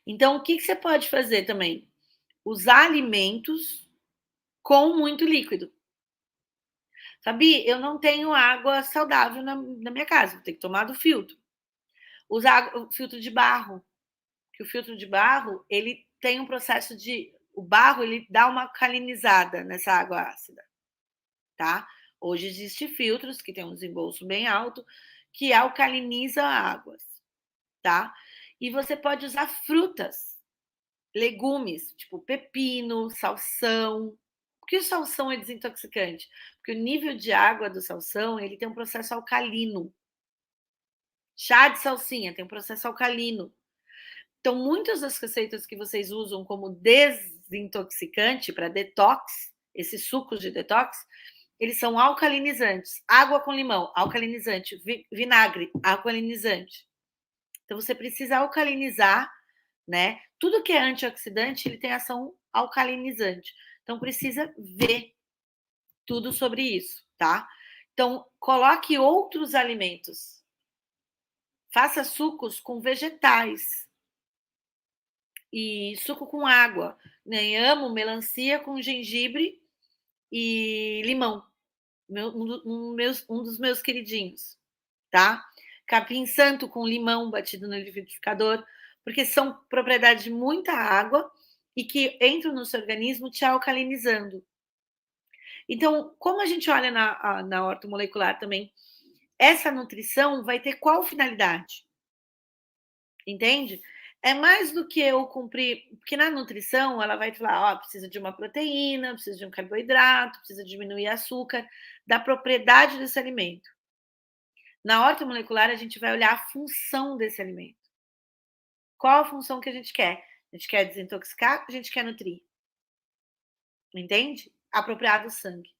Então, o que você pode fazer também? Usar alimentos com muito líquido. Sabe, eu não tenho água saudável na minha casa, vou ter que tomar do filtro. Usar o filtro de barro, que o filtro de barro, ele tem um processo de... O barro, ele dá uma alcalinizada nessa água ácida, tá? Hoje existem filtros que têm um desembolso bem alto, que alcaliniza águas, tá? E você pode usar frutas, legumes, tipo pepino, salsão. Por que o salsão é desintoxicante? Porque o nível de água do salsão, ele tem um processo alcalino. Chá de salsinha tem um processo alcalino. Então, muitas das receitas que vocês usam como desintoxicante para detox, esses sucos de detox, eles são alcalinizantes. Água com limão, alcalinizante. Vinagre, alcalinizante. Então, você precisa alcalinizar, né? Tudo que é antioxidante, ele tem ação alcalinizante. Então, precisa ver tudo sobre isso, tá? Então, coloque outros alimentos. Faça sucos com vegetais e suco com água. Nem amo melancia com gengibre e limão. Um dos meus queridinhos, tá? Capim santo com limão batido no liquidificador, porque são propriedades de muita água e que entram no seu organismo te alcalinizando. Então, como a gente olha na ortomolecular também, essa nutrição vai ter qual finalidade? Entende? É mais do que eu cumprir, porque na nutrição ela vai falar, ó, precisa de uma proteína, precisa de um carboidrato, precisa diminuir açúcar, da propriedade desse alimento. Na ortomolecular, a gente vai olhar a função desse alimento. Qual a função que a gente quer? A gente quer desintoxicar, a gente quer nutrir. Entende? Apropriar do sangue.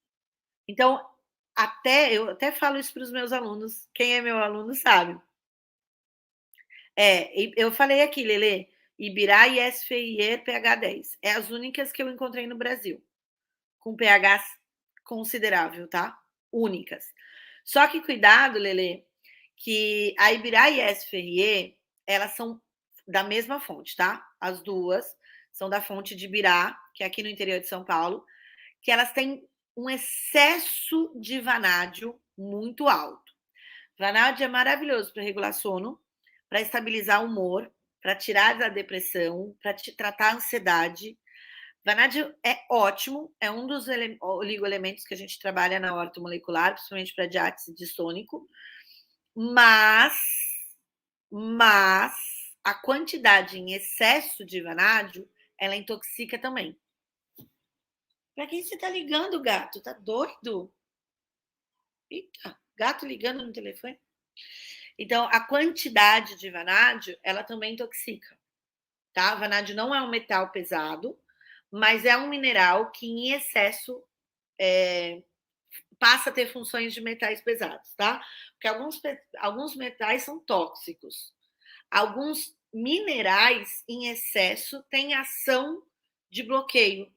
Então, eu até falo isso para os meus alunos, quem é meu aluno sabe. Eu falei aqui, Lelê, Ibirá e SFIE pH 10. É as únicas que eu encontrei no Brasil, com pH considerável, tá? Únicas. Só que cuidado, Lelê, que a Ibirá e a SFRE, elas são da mesma fonte, tá? As duas são da fonte de Ibirá, que é aqui no interior de São Paulo, que elas têm um excesso de vanádio muito alto. Vanádio é maravilhoso para regular sono, para estabilizar o humor, para tirar da depressão, para tratar a ansiedade. Vanádio é ótimo, é um dos oligoelementos que a gente trabalha na ortomolecular, principalmente para diátese distônico, mas a quantidade em excesso de vanádio, ela intoxica também. Para quem você tá ligando, gato? Tá doido? Eita, gato ligando no telefone. Então, a quantidade de vanádio, ela também intoxica, tá? Vanádio não é um metal pesado, mas é um mineral que em excesso passa a ter funções de metais pesados, tá? Porque alguns metais são tóxicos. Alguns minerais em excesso têm ação de bloqueio,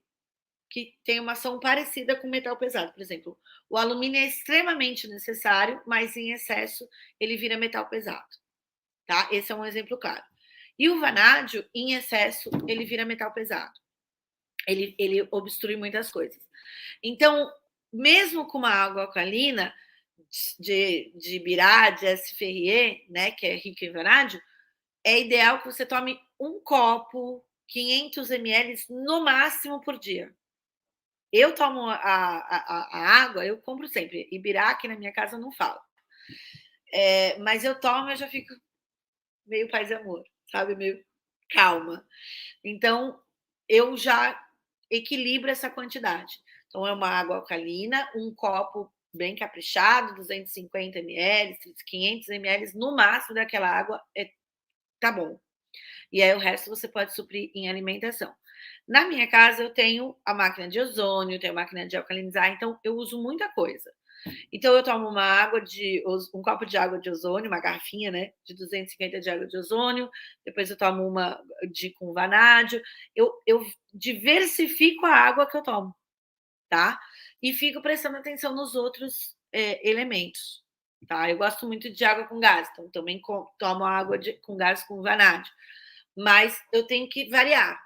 que tem uma ação parecida com metal pesado. Por exemplo, o alumínio é extremamente necessário, mas em excesso ele vira metal pesado. Tá? Esse é um exemplo claro. E o vanádio, em excesso, ele vira metal pesado. Ele obstrui muitas coisas. Então, mesmo com uma água alcalina, de Birá, de SFRE, né, que é rica em vanádio, é ideal que você tome um copo, 500 ml no máximo por dia. Eu tomo a água, eu compro sempre. Ibirá, aqui na minha casa, eu não falo. Mas eu tomo, eu já fico meio paz e amor, sabe? Meio calma. Então, eu já equilibro essa quantidade. Então, é uma água alcalina, um copo bem caprichado, 250 ml, 500 ml no máximo daquela água, tá bom. E aí o resto você pode suprir em alimentação. Na minha casa eu tenho a máquina de ozônio, tenho a máquina de alcalinizar, então eu uso muita coisa. Então eu tomo um copo de água de ozônio, uma garrafinha, né, de 250 de água de ozônio, depois eu tomo uma com vanádio, eu diversifico a água que eu tomo, tá? E fico prestando atenção nos outros elementos, tá? Eu gosto muito de água com gás, então também tomo água com gás com vanádio, mas eu tenho que variar.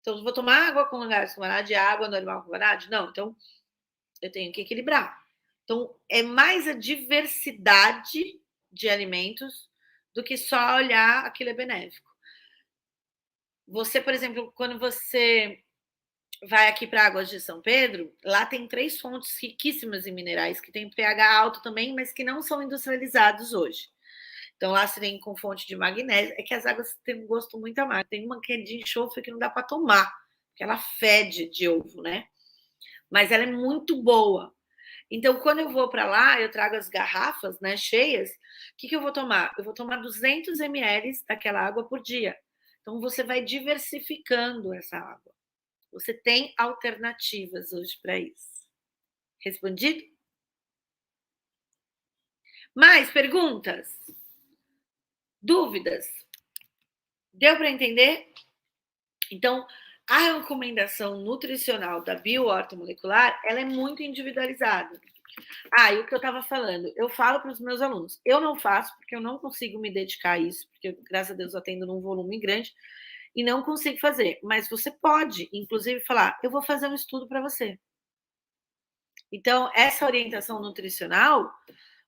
Então, vou tomar água com gás com vanádio e água normal com vanádio? Não, então eu tenho que equilibrar. Então, é mais a diversidade de alimentos do que só olhar aquilo é benéfico. Você, por exemplo, quando você vai aqui para Águas de São Pedro, lá tem 3 fontes riquíssimas em minerais, que tem pH alto também, mas que não são industrializados hoje. Então, lá se tem com fonte de magnésio. É que as águas têm um gosto muito amargo. Tem uma que é de enxofre que não dá para tomar, porque ela fede de ovo, né? Mas ela é muito boa. Então, quando eu vou para lá, eu trago as garrafas, né, cheias. O que eu vou tomar? Eu vou tomar 200 ml daquela água por dia. Então, você vai diversificando essa água. Você tem alternativas hoje para isso. Respondido? Mais perguntas? Dúvidas? Deu para entender? Então, a recomendação nutricional da bioortomolecular, ela é muito individualizada. E o que eu estava falando, eu falo para os meus alunos, eu não faço porque eu não consigo me dedicar a isso, porque graças a Deus eu atendo num volume grande e não consigo fazer. Mas você pode, inclusive, falar, eu vou fazer um estudo para você. Então, essa orientação nutricional,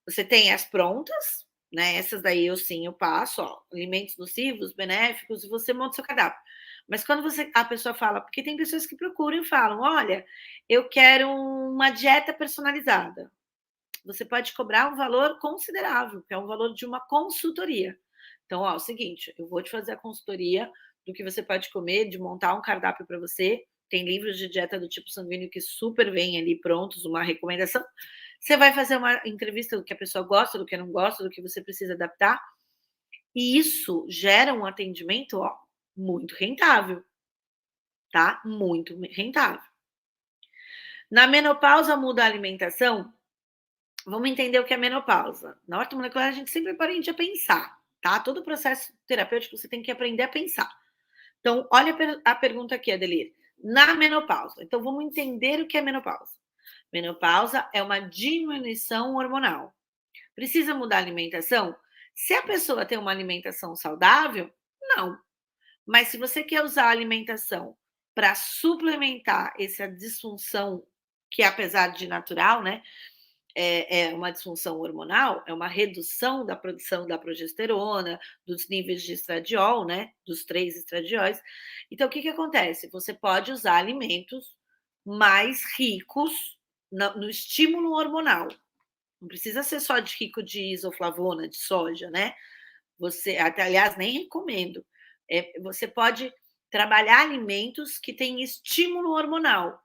você tem as prontas, né? Essas daí eu passo, ó, alimentos nocivos, benéficos, e você monta o seu cardápio. Mas quando a pessoa fala, porque tem pessoas que procuram e falam, olha, eu quero uma dieta personalizada. Você pode cobrar um valor considerável, que é um valor de uma consultoria. Então, ó, é o seguinte, eu vou te fazer a consultoria do que você pode comer, de montar um cardápio para você. Tem livros de dieta do tipo sanguíneo que super vêm ali prontos, uma recomendação. Você vai fazer uma entrevista do que a pessoa gosta, do que não gosta, do que você precisa adaptar. E isso gera um atendimento, ó, muito rentável, tá? Muito rentável. Na menopausa muda a alimentação? Vamos entender o que é menopausa. Na ortomolecular, a gente sempre aprende a pensar, tá? Todo o processo terapêutico você tem que aprender a pensar. Então, olha a pergunta aqui, Adelir. Na menopausa. Então, vamos entender o que é menopausa. Menopausa é uma diminuição hormonal. Precisa mudar a alimentação? Se a pessoa tem uma alimentação saudável, não. Mas se você quer usar a alimentação para suplementar essa disfunção, que apesar de natural, né? É uma disfunção hormonal, é uma redução da produção da progesterona, dos níveis de estradiol, né? Dos 3 estradióis. Então, o que acontece? Você pode usar alimentos mais ricos no estímulo hormonal. Não precisa ser só de rico de isoflavona, de soja, né? Você, até, aliás, nem recomendo. Você pode trabalhar alimentos que têm estímulo hormonal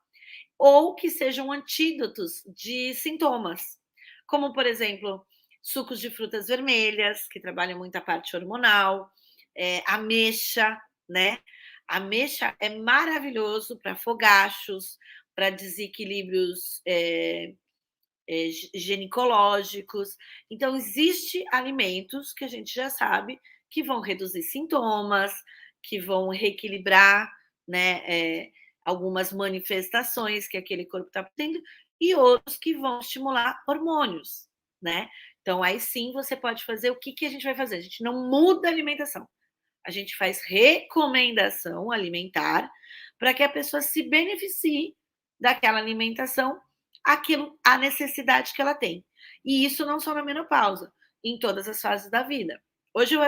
ou que sejam antídotos de sintomas, como, por exemplo, sucos de frutas vermelhas, que trabalham muito a parte hormonal, ameixa, né? Ameixa é maravilhoso para fogachos, para desequilíbrios ginecológicos. Então, existe alimentos que a gente já sabe que vão reduzir sintomas, que vão reequilibrar, né, algumas manifestações que aquele corpo está tendo, e outros que vão estimular hormônios, né? Então, aí sim você pode fazer o que, que a gente vai fazer? A gente não muda a alimentação, a gente faz recomendação alimentar para que a pessoa se beneficie daquela alimentação, a necessidade que ela tem. E isso não só na menopausa, em todas as fases da vida. Hoje eu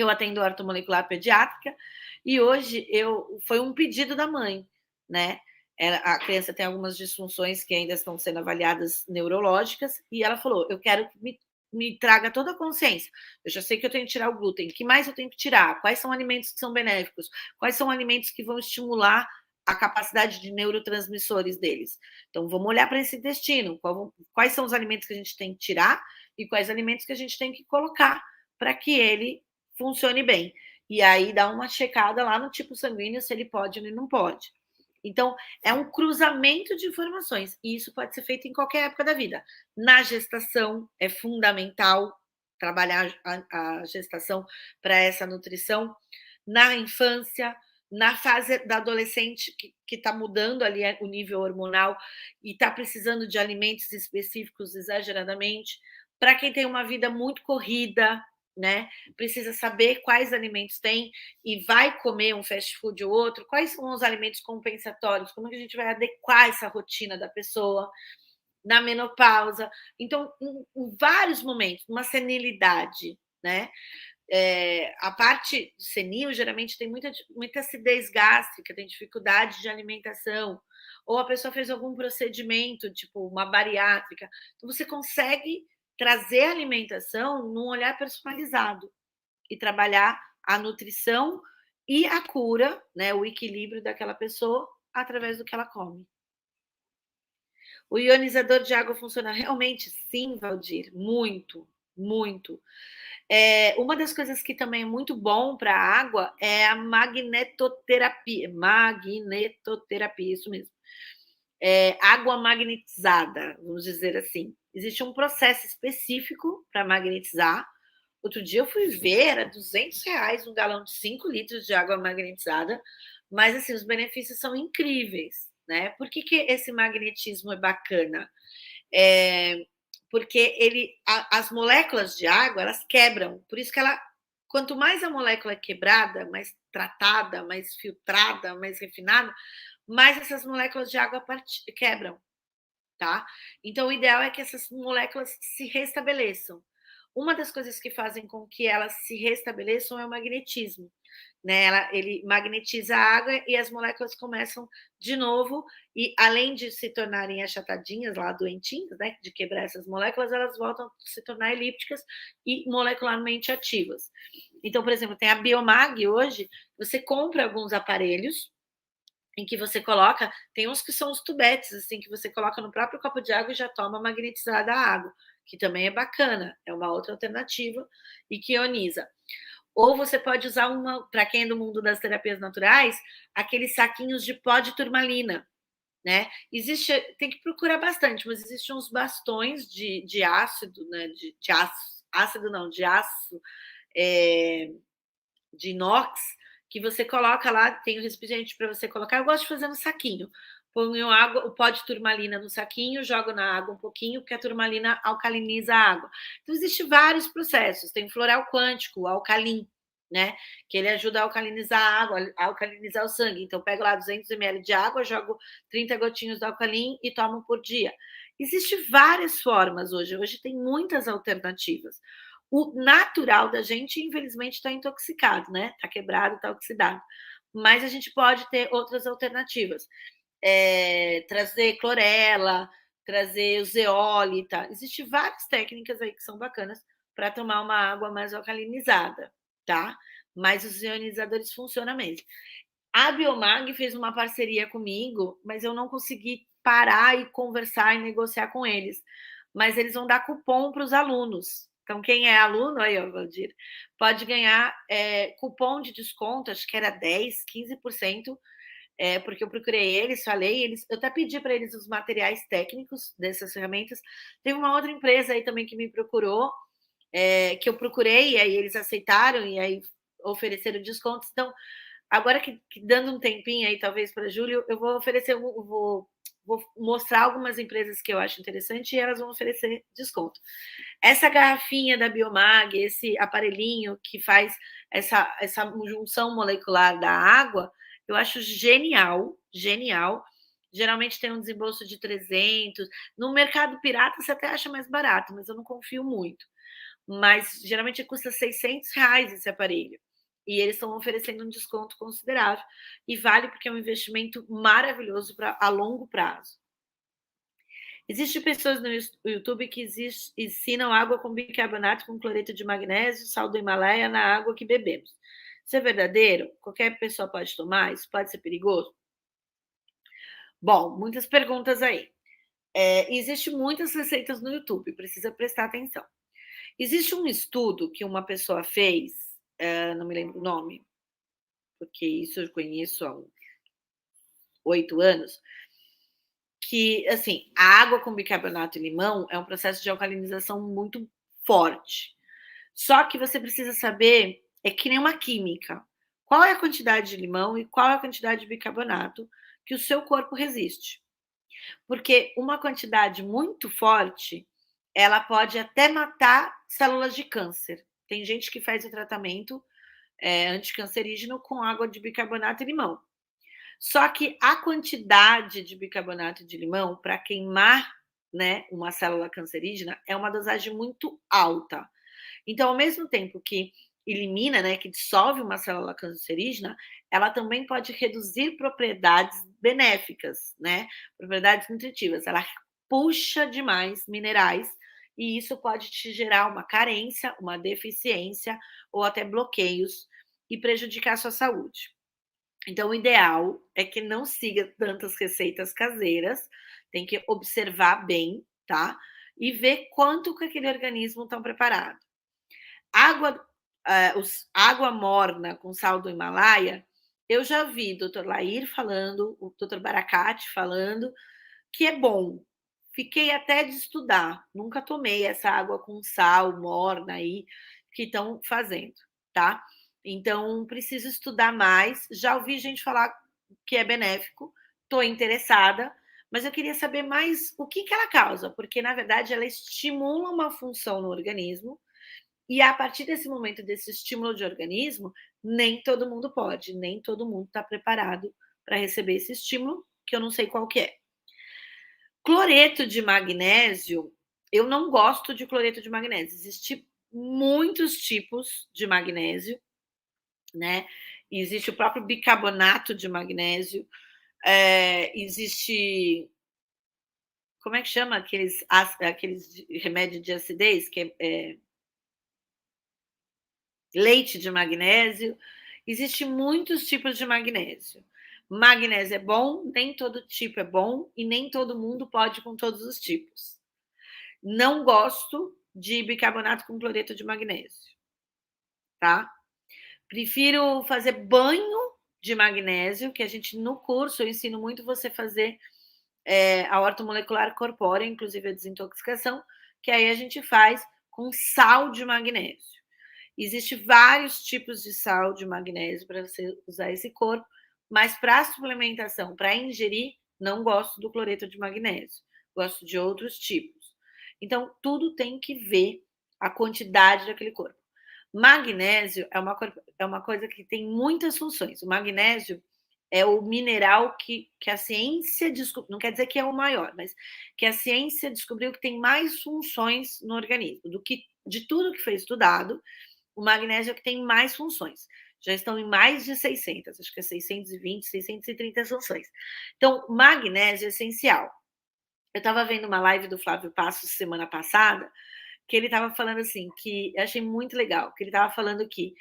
atendo ortomolecular pediátrica, e hoje foi um pedido da mãe, né? A criança tem algumas disfunções que ainda estão sendo avaliadas neurológicas, e ela falou: eu quero que me traga toda a consciência. Eu já sei que eu tenho que tirar o glúten. O que mais eu tenho que tirar? Quais são alimentos que são benéficos? Quais são alimentos que vão estimular a capacidade de neurotransmissores deles? Então, vamos olhar para esse intestino. Quais são os alimentos que a gente tem que tirar e quais alimentos que a gente tem que colocar para que ele funcione bem. E aí dá uma checada lá no tipo sanguíneo se ele pode ou ele não pode. Então, é um cruzamento de informações, e isso pode ser feito em qualquer época da vida. Na gestação, é fundamental trabalhar a gestação para essa nutrição. Na infância, na fase da adolescente, que está mudando ali o nível hormonal e está precisando de alimentos específicos exageradamente. Para quem tem uma vida muito corrida, né? Precisa saber quais alimentos tem e vai comer um fast food ou outro, quais são os alimentos compensatórios, como que a gente vai adequar essa rotina da pessoa na menopausa. Então, em vários momentos, uma senilidade, né? A parte senil geralmente tem muita acidez gástrica, tem dificuldade de alimentação, ou a pessoa fez algum procedimento, tipo uma bariátrica. Então, você consegue trazer a alimentação num olhar personalizado e trabalhar a nutrição e a cura, né, o equilíbrio daquela pessoa através do que ela come. O ionizador de água funciona realmente? Sim, Valdir, muito, muito. Uma das coisas que também é muito bom para a água é a magnetoterapia. Magnetoterapia, isso mesmo. Água magnetizada, vamos dizer assim. Existe um processo específico para magnetizar. Outro dia eu fui ver, era R$ 200 um galão de 5 litros de água magnetizada, mas assim, os benefícios são incríveis, né? Por que esse magnetismo é bacana? Porque as moléculas de água, elas quebram, por isso que quanto mais a molécula é quebrada, mais tratada, mais filtrada, mais refinada, mais essas moléculas de água quebram, tá? Então, o ideal é que essas moléculas se restabeleçam. Uma das coisas que fazem com que elas se restabeleçam é o magnetismo, né? Ele magnetiza a água e as moléculas começam de novo, e além de se tornarem achatadinhas, lá doentinhas, né, de quebrar essas moléculas, elas voltam a se tornar elípticas e molecularmente ativas. Então, por exemplo, tem a Biomag hoje, você compra alguns aparelhos em que você coloca, tem uns que são os tubetes, assim, que você coloca no próprio copo de água e já toma magnetizada a água, que também é bacana, é uma outra alternativa e que ioniza. Ou você pode usar para quem é do mundo das terapias naturais, aqueles saquinhos de pó de turmalina, né? Tem que procurar bastante, mas existem uns bastões de ácido, né? De aço, de inox, que você coloca lá, tem o recipiente para você colocar. Eu gosto de fazer no saquinho. Ponho água, o pó de turmalina no saquinho, jogo na água um pouquinho, porque a turmalina alcaliniza a água. Então, existem vários processos. Tem o floral quântico, o alcalim, né? Que ele ajuda a alcalinizar a água, a alcalinizar o sangue. Então, eu pego lá 200 ml de água, jogo 30 gotinhos do alcalim e tomo por dia. Existem várias formas hoje. Hoje tem muitas alternativas. O natural da gente, infelizmente, está intoxicado, né? Está quebrado, está oxidado. Mas a gente pode ter outras alternativas. Trazer clorela, trazer o zeólita. Existem várias técnicas aí que são bacanas para tomar uma água mais alcalinizada, tá? Mas os ionizadores funcionam mesmo. A Biomag fez uma parceria comigo, mas eu não consegui parar e conversar e negociar com eles. Mas eles vão dar cupom para os alunos. Então, quem é aluno, aí, Valdir, pode ganhar cupom de desconto, acho que era 10%, 15%, porque eu procurei eles, falei, eu até pedi para eles os materiais técnicos dessas ferramentas. Teve uma outra empresa aí também que me procurou, que eu procurei, e aí eles aceitaram, e aí ofereceram descontos. Então, agora que dando um tempinho aí, talvez para julho, eu vou oferecer, vou mostrar algumas empresas que eu acho interessante e elas vão oferecer desconto. Essa garrafinha da Biomag, esse aparelhinho que faz essa junção molecular da água, eu acho genial, genial. Geralmente tem um desembolso de 300. No mercado pirata você até acha mais barato, mas eu não confio muito. Mas geralmente custa R$ 600 esse aparelho. E eles estão oferecendo um desconto considerável. E vale porque é um investimento maravilhoso a longo prazo. Existem pessoas no YouTube que ensinam água com bicarbonato com cloreto de magnésio, sal do Himalaia na água que bebemos. Isso é verdadeiro? Qualquer pessoa pode tomar? Isso pode ser perigoso? Bom, muitas perguntas aí. Existem muitas receitas no YouTube, precisa prestar atenção. Existe um estudo que uma pessoa fez, não me lembro o nome, porque isso eu conheço há uns 8 anos, que, assim, a água com bicarbonato e limão é um processo de alcalinização muito forte. Só que você precisa saber, é que nem uma química, qual é a quantidade de limão e qual é a quantidade de bicarbonato que o seu corpo resiste. Porque uma quantidade muito forte, ela pode até matar células de câncer. Tem gente que faz o tratamento anticancerígeno com água de bicarbonato e limão. Só que a quantidade de bicarbonato de limão para queimar, né, uma célula cancerígena é uma dosagem muito alta. Então, ao mesmo tempo que elimina, né, que dissolve uma célula cancerígena, ela também pode reduzir propriedades benéficas, né, propriedades nutritivas. Ela puxa demais minerais e isso pode te gerar uma carência, uma deficiência ou até bloqueios e prejudicar a sua saúde. Então, o ideal é que não siga tantas receitas caseiras, tem que observar bem, tá? E ver quanto que aquele organismo está preparado. Água morna com sal do Himalaia, eu já vi o doutor Lair falando, o doutor Baracate falando, que é bom. Fiquei até de estudar, nunca tomei essa água com sal morna aí que estão fazendo, tá? Então, preciso estudar mais. Já ouvi gente falar que é benéfico, estou interessada, mas eu queria saber mais o que ela causa, porque, na verdade, ela estimula uma função no organismo, e a partir desse momento, desse estímulo de organismo, nem todo mundo pode, nem todo mundo está preparado para receber esse estímulo, que eu não sei qual que é. Cloreto de magnésio, eu não gosto de cloreto de magnésio. Existem muitos tipos de magnésio, né? Existe o próprio bicarbonato de magnésio, existe. Como é que chama aqueles remédios de acidez, que é leite de magnésio? Existem muitos tipos de magnésio. Magnésio é bom, nem todo tipo é bom, e nem todo mundo pode com todos os tipos. Não gosto de bicarbonato com cloreto de magnésio, tá? Prefiro fazer banho de magnésio, que a gente no curso eu ensino muito você fazer a ortomolecular corpórea, inclusive a desintoxicação, que aí a gente faz com sal de magnésio. Existem vários tipos de sal de magnésio para você usar esse corpo, mas para suplementação, para ingerir, não gosto do cloreto de magnésio, gosto de outros tipos. Então, tudo tem que ver a quantidade daquele corpo. Magnésio é uma coisa que tem muitas funções. O magnésio é o mineral que a ciência descobriu, não quer dizer que é o maior, mas que a ciência descobriu que tem mais funções no organismo. De tudo que foi estudado, o magnésio é o que tem mais funções. Já estão em mais de 600, acho que é 620, 630 funções. Então, magnésio é essencial. Eu estava vendo uma live do Flávio Passos semana passada, que ele estava falando assim, que eu achei muito legal, que ele estava falando que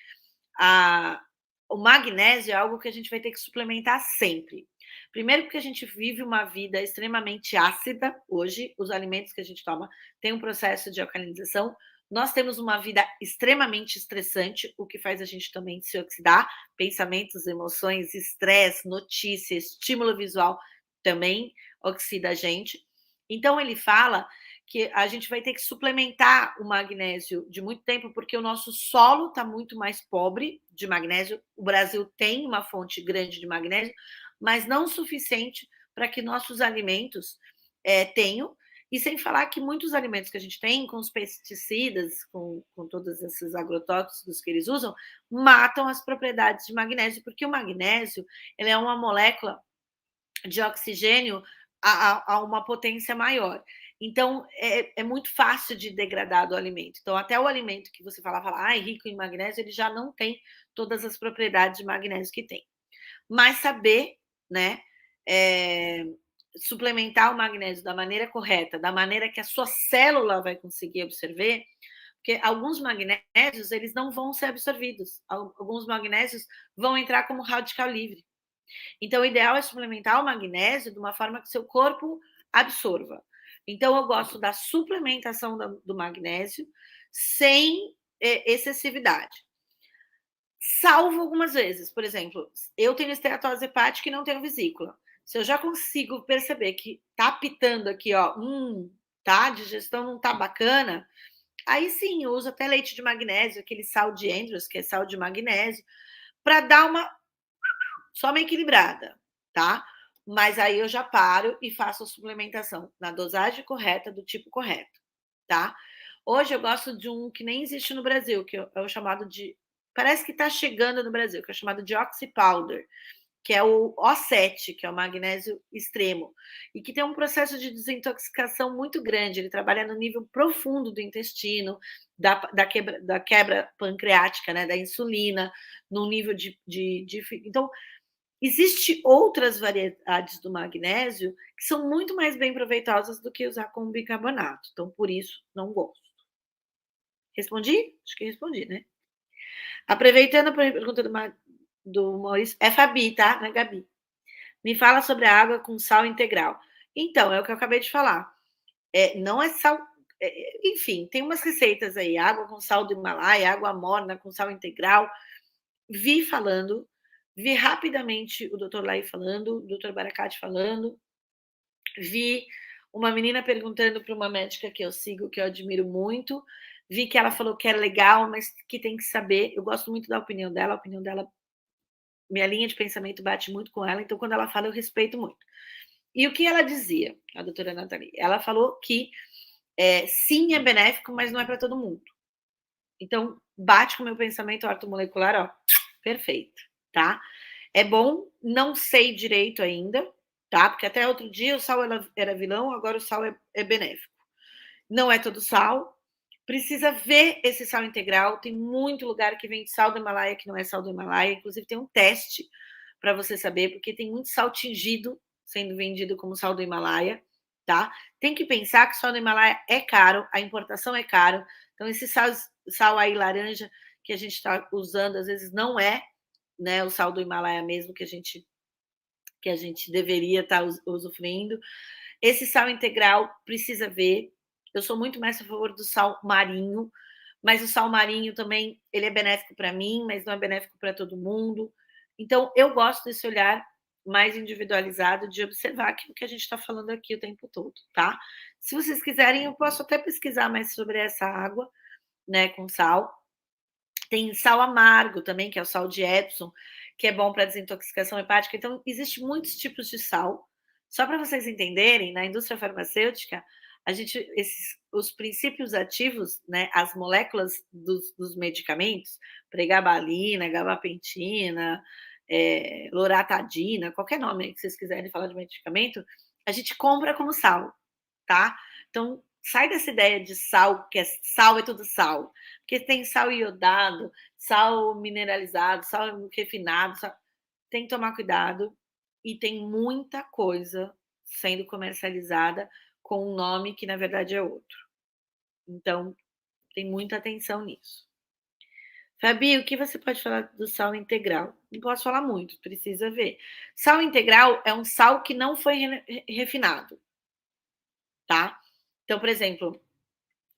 o magnésio é algo que a gente vai ter que suplementar sempre. Primeiro porque a gente vive uma vida extremamente ácida hoje, os alimentos que a gente toma têm um processo de alcalinização. Nós temos uma vida extremamente estressante, o que faz a gente também se oxidar. Pensamentos, emoções, estresse, notícias, estímulo visual também oxida a gente. Então, ele fala que a gente vai ter que suplementar o magnésio de muito tempo, porque o nosso solo está muito mais pobre de magnésio. O Brasil tem uma fonte grande de magnésio, mas não o suficiente para que nossos alimentos tenham. E sem falar que muitos alimentos que a gente tem, com os pesticidas, com todos esses agrotóxicos que eles usam, matam as propriedades de magnésio, porque o magnésio ele é uma molécula de oxigênio a uma potência maior. Então, é muito fácil de degradar do alimento. Então, até o alimento que você fala, é rico em magnésio, ele já não tem todas as propriedades de magnésio que tem. Mas saber, né, suplementar o magnésio da maneira correta, da maneira que a sua célula vai conseguir absorver, porque alguns magnésios eles não vão ser absorvidos, alguns magnésios vão entrar como radical livre. Então, o ideal é suplementar o magnésio de uma forma que seu corpo absorva. Então, eu gosto da suplementação do magnésio sem excessividade. Salvo algumas vezes, por exemplo, eu tenho esteatose hepática e não tenho vesícula. Se eu já consigo perceber que tá pitando aqui, ó, tá, a digestão não tá bacana, aí sim, eu uso até leite de magnésio, aquele sal de Andrews, que é sal de magnésio, para dar só uma equilibrada, tá? Mas aí eu já paro e faço a suplementação na dosagem correta, do tipo correto, tá? Hoje eu gosto de um que nem existe no Brasil, que é o chamado de... Parece que está chegando no Brasil, que é chamado de Oxy Powder, que é o O7, que é o magnésio extremo, e que tem um processo de desintoxicação muito grande. Ele trabalha no nível profundo do intestino, da quebra pancreática, né, da insulina, no nível Então, existe outras variedades do magnésio que são muito mais bem proveitosas do que usar como bicarbonato. Então, por isso, não gosto. Respondi? Acho que respondi, né? Aproveitando a pergunta do Maurício, é Fabi, tá? Não é Gabi. Me fala sobre a água com sal integral. Então, é o que eu acabei de falar. Não é sal. Enfim, tem umas receitas aí: água com sal do Himalaia, água morna com sal integral. Vi rapidamente o Dr. Lai falando, o Dr. Baracate falando. Vi uma menina perguntando para uma médica que eu sigo, que eu admiro muito. Vi que ela falou que é legal, mas que tem que saber. Eu gosto muito da opinião dela, a opinião dela, minha linha de pensamento bate muito com ela, então quando ela fala, eu respeito muito. E o que ela dizia, a doutora Nathalie? Ela falou que sim, é benéfico, mas não é para todo mundo. Então, bate com o meu pensamento ortomolecular, ó, perfeito, tá? É bom, não sei direito ainda, tá? Porque até outro dia o sal era vilão, agora o sal é benéfico. Não é todo sal, precisa ver esse sal integral. Tem muito lugar que vem sal do Himalaia que não é sal do Himalaia, inclusive tem um teste para você saber, porque tem muito sal tingido sendo vendido como sal do Himalaia, tá? Tem que pensar que sal do Himalaia é caro, a importação é caro, então esse sal aí laranja que a gente está usando às vezes não é, né, o sal do Himalaia mesmo que a gente deveria estar usufruindo. Esse sal integral precisa ver. Eu sou muito mais a favor do sal marinho, mas o sal marinho também ele é benéfico para mim, mas não é benéfico para todo mundo. Então, eu gosto desse olhar mais individualizado de observar aquilo que a gente está falando aqui o tempo todo, tá? Se vocês quiserem, eu posso até pesquisar mais sobre essa água, né, com sal. Tem sal amargo também, que é o sal de Epsom, que é bom para desintoxicação hepática. Então, existem muitos tipos de sal. Só para vocês entenderem, na indústria farmacêutica, os princípios ativos, né, as moléculas dos medicamentos, pregabalina, gabapentina, loratadina, qualquer nome que vocês quiserem falar de medicamento, a gente compra como sal, tá? Então, sai dessa ideia de sal, que sal é tudo sal. Porque tem sal iodado, sal mineralizado, sal refinado. Tem que tomar cuidado. E tem muita coisa sendo comercializada com um nome que, na verdade, é outro. Então, tem muita atenção nisso. Fabi, o que você pode falar do sal integral? Não posso falar muito, precisa ver. Sal integral é um sal que não foi refinado, tá? Então, por exemplo,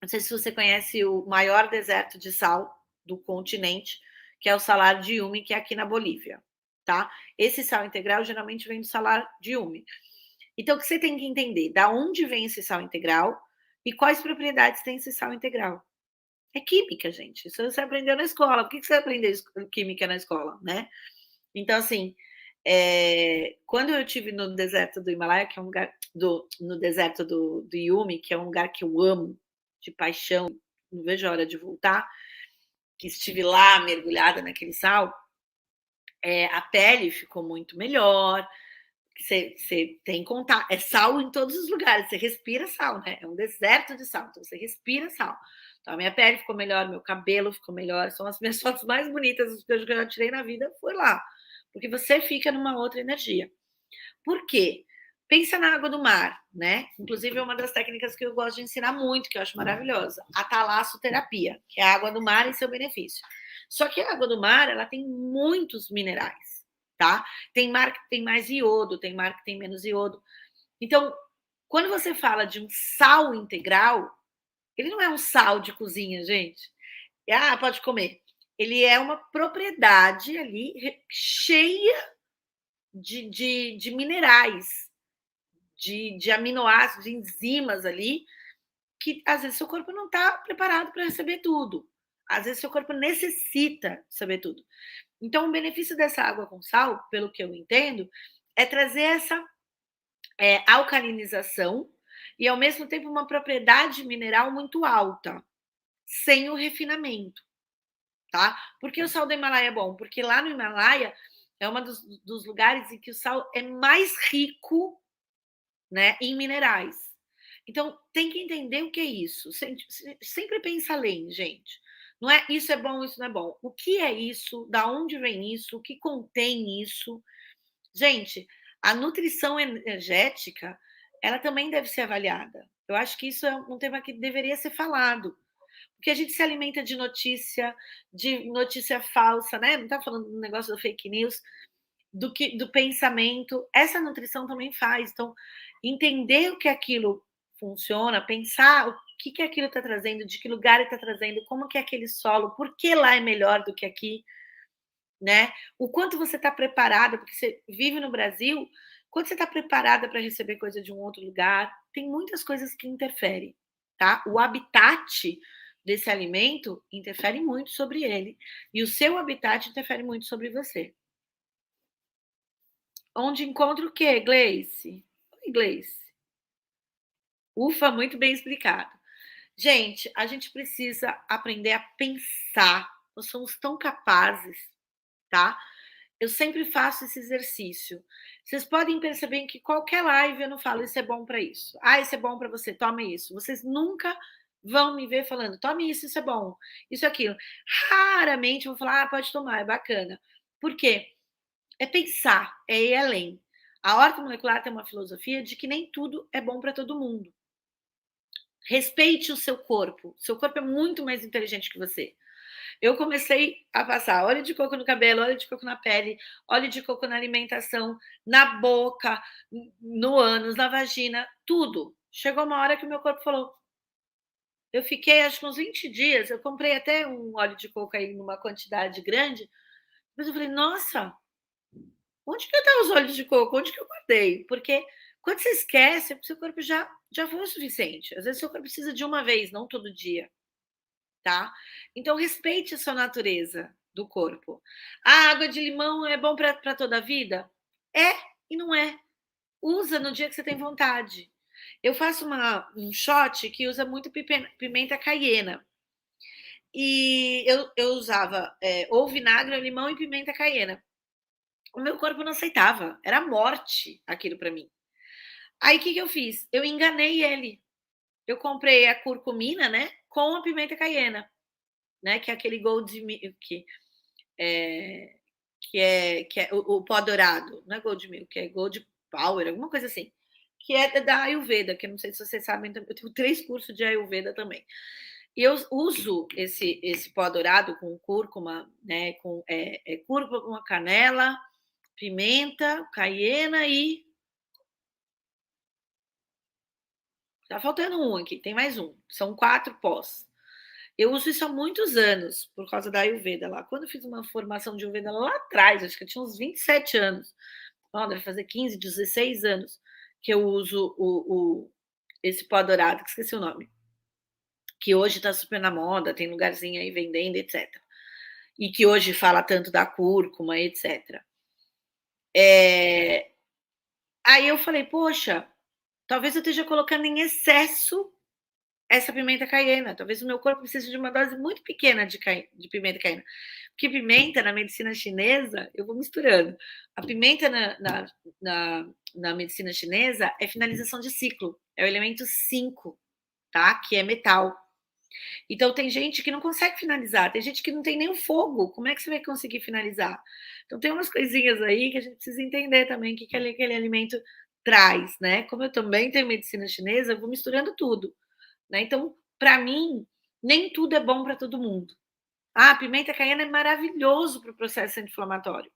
Não sei se você conhece o maior deserto de sal do continente, que é o Salar de Uyuni, que é aqui na Bolívia, tá? Esse sal integral geralmente vem do Salar de Uyuni. Então, o que você tem que entender? Da onde vem esse sal integral e quais propriedades tem esse sal integral? É química, gente. Isso você aprendeu na escola. Por que você aprendeu química na escola, né? Então, assim, quando eu estive no deserto do Himalaia, que é um lugar no deserto do Yumi, que é um lugar que eu amo de paixão, não vejo a hora de voltar, que estive lá mergulhada naquele sal, a pele ficou muito melhor. Você tem contato, é sal em todos os lugares, você respira sal, né? É um deserto de sal, então você respira sal. Então a minha pele ficou melhor, meu cabelo ficou melhor, são as minhas fotos mais bonitas que eu já tirei na vida, foi lá. Porque você fica numa outra energia. Por quê? Pensa na água do mar, né? Inclusive, é uma das técnicas que eu gosto de ensinar muito, que eu acho maravilhosa, a talassoterapia, que é a água do mar em seu benefício. Só que a água do mar, ela tem muitos minerais, tá? Tem mar que tem mais iodo, tem mar que tem menos iodo. Então, quando você fala de um sal integral, ele não é um sal de cozinha, gente. Ah, pode comer. Ele é uma propriedade ali cheia de minerais, de aminoácidos, de enzimas ali, que às vezes seu corpo não está preparado para receber tudo. Às vezes seu corpo necessita saber tudo. Então, o benefício dessa água com sal, pelo que eu entendo, é trazer essa alcalinização e, ao mesmo tempo, uma propriedade mineral muito alta, sem o refinamento, tá? Por que o sal do Himalaia é bom? Porque lá no Himalaia é um dos lugares em que o sal é mais rico, né, em minerais. Então, tem que entender o que é isso. Sempre pensa além, gente. Não é isso é bom, isso não é bom. O que é isso? Da onde vem isso? O que contém isso? Gente, a nutrição energética, ela também deve ser avaliada. Eu acho que isso é um tema que deveria ser falado. Porque a gente se alimenta de notícia falsa, né? Não está falando do negócio do fake news, do pensamento. Essa nutrição também faz. Então, entender o que aquilo funciona, pensar o que aquilo está trazendo, de que lugar está trazendo, como que é aquele solo, por que lá é melhor do que aqui, né? O quanto você está preparada, porque você vive no Brasil, quanto você está preparada para receber coisa de um outro lugar, tem muitas coisas que interferem, tá? O habitat desse alimento interfere muito sobre ele, e o seu habitat interfere muito sobre você. Onde encontra o quê, Gleice? Oi, Gleice. Ufa, muito bem explicado. Gente, a gente precisa aprender a pensar. Nós somos tão capazes, tá? Eu sempre faço esse exercício. Vocês podem perceber que qualquer live eu não falo isso é bom para isso. Ah, isso é bom para você, tome isso. Vocês nunca vão me ver falando, tome isso é bom, isso, aquilo. Raramente eu vou falar, ah, pode tomar, é bacana. Por quê? É pensar, é ir além. A horta molecular tem uma filosofia de que nem tudo é bom para todo mundo. Respeite o seu corpo. Seu corpo é muito mais inteligente que você. Eu comecei a passar óleo de coco no cabelo, óleo de coco na pele, óleo de coco na alimentação, na boca, no ânus, na vagina, tudo. Chegou uma hora que o meu corpo falou. Eu fiquei, acho que uns 20 dias, eu comprei até um óleo de coco aí numa quantidade grande, mas eu falei, nossa, onde que estão os óleos de coco? Onde que eu guardei? Porque quando você esquece, o seu corpo já foi o suficiente. Às vezes, o seu corpo precisa de uma vez, não todo dia, tá? Então, respeite a sua natureza do corpo. A água de limão é bom para toda a vida? É e não é. Usa no dia que você tem vontade. Eu faço um shot que usa muito pimenta caiena. E eu usava ou vinagre, ou limão e pimenta caiena. O meu corpo não aceitava. Era morte aquilo para mim. Aí o que eu fiz? Eu enganei ele. Eu comprei a curcumina, né? Com a pimenta caiena, né? Que é aquele gold milk, é, que é o pó dourado. Não é gold milk, é gold power, alguma coisa assim. Que é da Ayurveda, que eu não sei se vocês sabem, eu tenho 3 cursos de Ayurveda também. E eu uso esse pó dourado com cúrcuma, né? Com cúrcuma, canela, pimenta, caiena e Tá faltando um aqui, tem mais um. São 4 pós. Eu uso isso há muitos anos, por causa da Ayurveda lá. Quando eu fiz uma formação de Ayurveda lá atrás, acho que eu tinha uns 27 anos. Ó, deve fazer 15, 16 anos que eu uso esse pó dourado, que esqueci o nome. Que hoje está super na moda, tem lugarzinho aí vendendo, etc. E que hoje fala tanto da cúrcuma, etc. Aí eu falei, poxa, talvez eu esteja colocando em excesso essa pimenta caiena. Talvez o meu corpo precise de uma dose muito pequena de pimenta caiena. Porque pimenta, na medicina chinesa, eu vou misturando. A pimenta na medicina chinesa é finalização de ciclo. É o elemento 5, tá? Que é metal. Então, tem gente que não consegue finalizar, tem gente que não tem nem o fogo. Como é que você vai conseguir finalizar? Então, tem umas coisinhas aí que a gente precisa entender também o que aquele alimento traz, né? Como eu também tenho medicina chinesa, eu vou misturando tudo, né? Então, para mim, nem tudo é bom para todo mundo. Ah, a pimenta caiena é maravilhoso para o processo anti-inflamatório.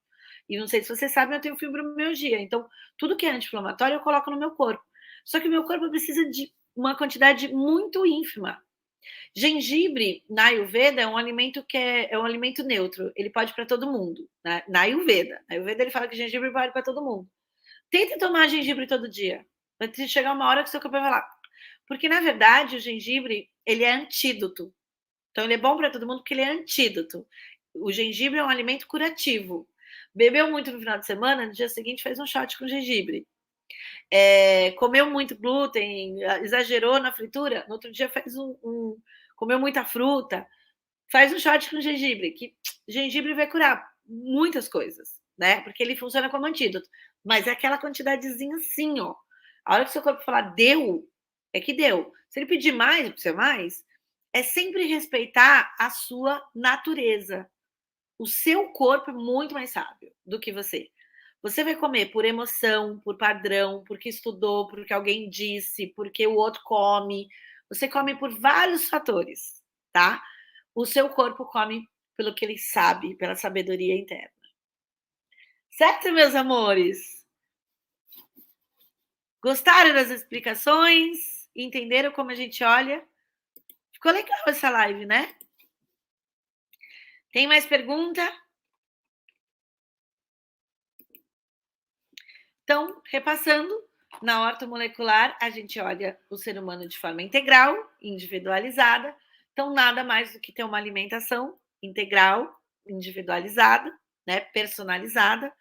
E não sei se você sabe, eu tenho fibromialgia. Então, tudo que é anti-inflamatório eu coloco no meu corpo. Só que o meu corpo precisa de uma quantidade muito ínfima. Gengibre, na Ayurveda, é um alimento que é um alimento neutro. Ele pode para todo mundo. Né? Na Ayurveda. Na Ayurveda, ele fala que gengibre pode para todo mundo. Tente tomar gengibre todo dia. Vai chegar uma hora que o seu corpo vai falar. Porque, na verdade, o gengibre, ele é antídoto. Então, ele é bom para todo mundo porque ele é antídoto. O gengibre é um alimento curativo. Bebeu muito no final de semana, no dia seguinte faz um shot com gengibre. Comeu muito glúten, exagerou na fritura, no outro dia faz comeu muita fruta, faz um shot com gengibre, que gengibre vai curar muitas coisas, né? Porque ele funciona como antídoto. Mas é aquela quantidadezinha assim, ó. A hora que o seu corpo falar deu, é que deu. Se ele pedir mais, precisa mais, é sempre respeitar a sua natureza. O seu corpo é muito mais sábio do que você. Você vai comer por emoção, por padrão, porque estudou, porque alguém disse, porque o outro come. Você come por vários fatores, tá? O seu corpo come pelo que ele sabe, pela sabedoria interna. Certo, meus amores? Gostaram das explicações? Entenderam como a gente olha? Ficou legal essa live, né? Tem mais pergunta? Então, repassando, na ortomolecular, a gente olha o ser humano de forma integral, individualizada. Então, nada mais do que ter uma alimentação integral, individualizada, né, personalizada.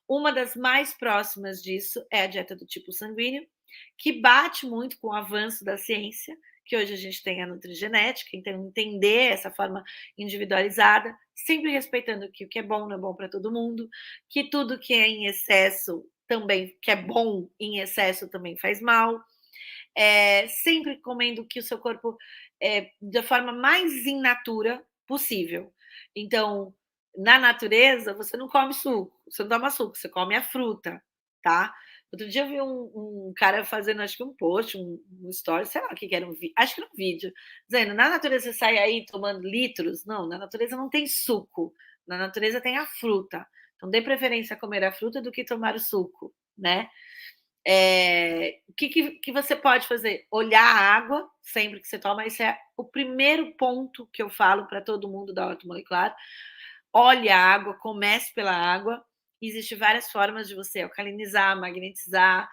Uma das mais próximas disso é a dieta do tipo sanguíneo, que bate muito com o avanço da ciência, que hoje a gente tem a nutrigenética, então entender essa forma individualizada, sempre respeitando que o que é bom não é bom para todo mundo, que tudo que é em excesso também, que é bom em excesso também faz mal, sempre comendo que o seu corpo da forma mais in natura possível. Então, na natureza, você não come suco, você não toma suco, você come a fruta, tá? Outro dia eu vi um cara fazendo, acho que um post, um story, sei lá o que era, acho que era um vídeo, dizendo, na natureza você sai aí tomando litros? Não, na natureza não tem suco, na natureza tem a fruta. Então, dê preferência a comer a fruta do que tomar o suco, né? O que você pode fazer? Olhar a água sempre que você toma. Esse é o primeiro ponto que eu falo para todo mundo da ortomolecular. Olhe a água, comece pela água. Existem várias formas de você alcalinizar, magnetizar,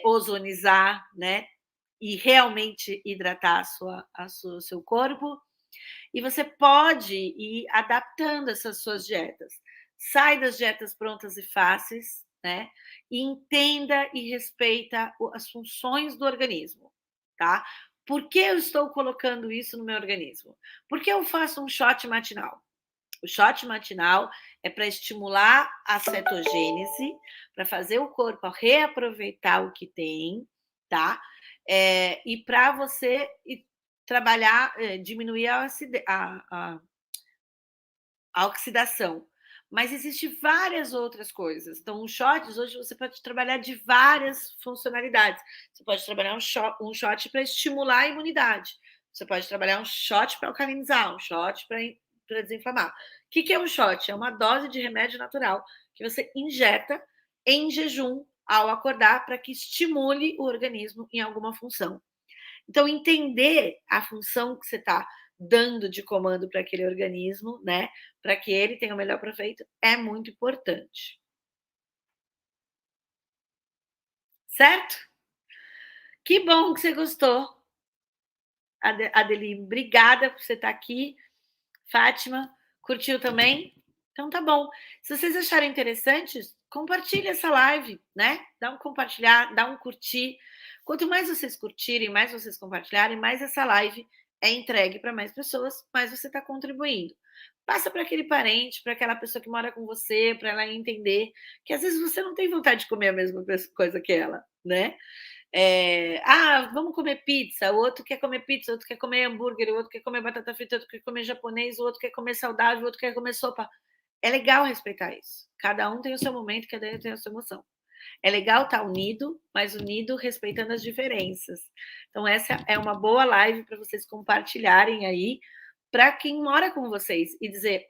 ozonizar, né? E realmente hidratar o seu corpo. E você pode ir adaptando essas suas dietas. Sai das dietas prontas e fáceis, né? E entenda e respeita as funções do organismo, tá? Por que eu estou colocando isso no meu organismo? Porque eu faço um shot matinal. O shot matinal é para estimular a cetogênese, para fazer o corpo reaproveitar o que tem, tá? E para você trabalhar, diminuir a oxidação. Mas existem várias outras coisas. Então, os shots, hoje você pode trabalhar de várias funcionalidades. Você pode trabalhar um shot para estimular a imunidade. Você pode trabalhar um shot para alcalinizar, um shot para desinflamar. O que é um shot? É uma dose de remédio natural que você injeta em jejum ao acordar para que estimule o organismo em alguma função. Então, entender a função que você está dando de comando para aquele organismo, né, para que ele tenha o melhor proveito, é muito importante. Certo? Que bom que você gostou, Adeline. Obrigada por você estar aqui. Fátima, curtiu também? Então tá bom. Se vocês acharem interessantes, compartilhe essa live, né? Dá um compartilhar, dá um curtir. Quanto mais vocês curtirem, mais vocês compartilharem, mais essa live é entregue para mais pessoas, mais você está contribuindo. Passa para aquele parente, para aquela pessoa que mora com você, para ela entender que às vezes você não tem vontade de comer a mesma coisa que ela, né? Vamos comer pizza, o outro quer comer pizza, o outro quer comer hambúrguer, o outro quer comer batata frita, o outro quer comer japonês, o outro quer comer saudável, o outro quer comer sopa. É legal respeitar isso. Cada um tem o seu momento, cada um tem a sua emoção. É legal estar unido, mas unido respeitando as diferenças. Então, essa é uma boa live para vocês compartilharem aí para quem mora com vocês e dizer: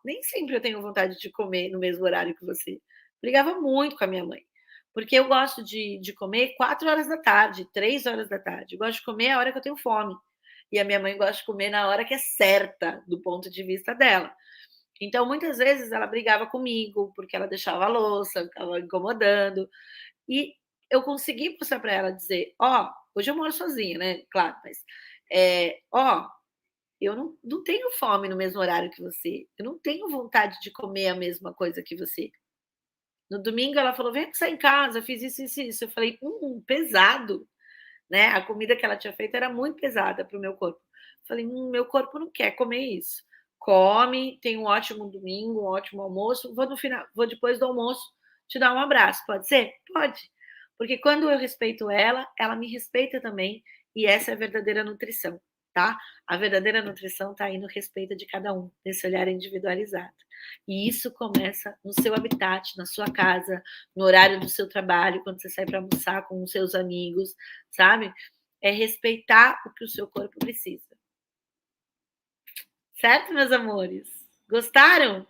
nem sempre eu tenho vontade de comer no mesmo horário que você. Brigava muito com a minha mãe. Porque eu gosto de comer 4 horas da tarde, 3 horas da tarde. Eu gosto de comer a hora que eu tenho fome. E a minha mãe gosta de comer na hora que é certa, do ponto de vista dela. Então, muitas vezes, ela brigava comigo, porque ela deixava a louça, ficava incomodando. E eu consegui mostrar para ela, dizer: hoje eu moro sozinha, né? Claro, mas, eu não tenho fome no mesmo horário que você. Eu não tenho vontade de comer a mesma coisa que você. No domingo ela falou: vem almoçar em casa, eu fiz isso, isso, isso. Eu falei: pesado, né? A comida que ela tinha feito era muito pesada para o meu corpo. Eu falei: meu corpo não quer comer isso. Come, tem um ótimo domingo, um ótimo almoço. Vou no final, vou depois do almoço te dar um abraço. Pode ser? Pode. Porque quando eu respeito ela, ela me respeita também. E essa é a verdadeira nutrição, tá? A verdadeira nutrição está aí no respeito de cada um, nesse olhar individualizado. E isso começa no seu habitat, na sua casa, no horário do seu trabalho, quando você sai para almoçar com os seus amigos, sabe? É respeitar o que o seu corpo precisa. Certo, meus amores? Gostaram?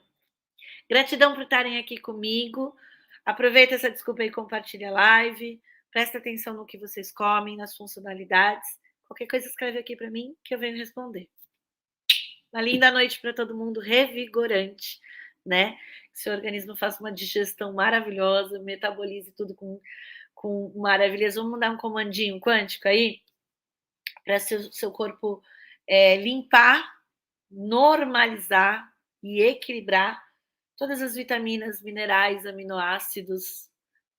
Gratidão por estarem aqui comigo. Aproveita essa desculpa e compartilha a live. Presta atenção no que vocês comem, nas funcionalidades. Qualquer coisa escreve aqui para mim que eu venho responder. Uma linda noite para todo mundo, revigorante, né? Que seu organismo faça uma digestão maravilhosa, metabolize tudo com maravilhas. Vamos dar um comandinho quântico aí para seu corpo limpar, normalizar e equilibrar todas as vitaminas, minerais, aminoácidos,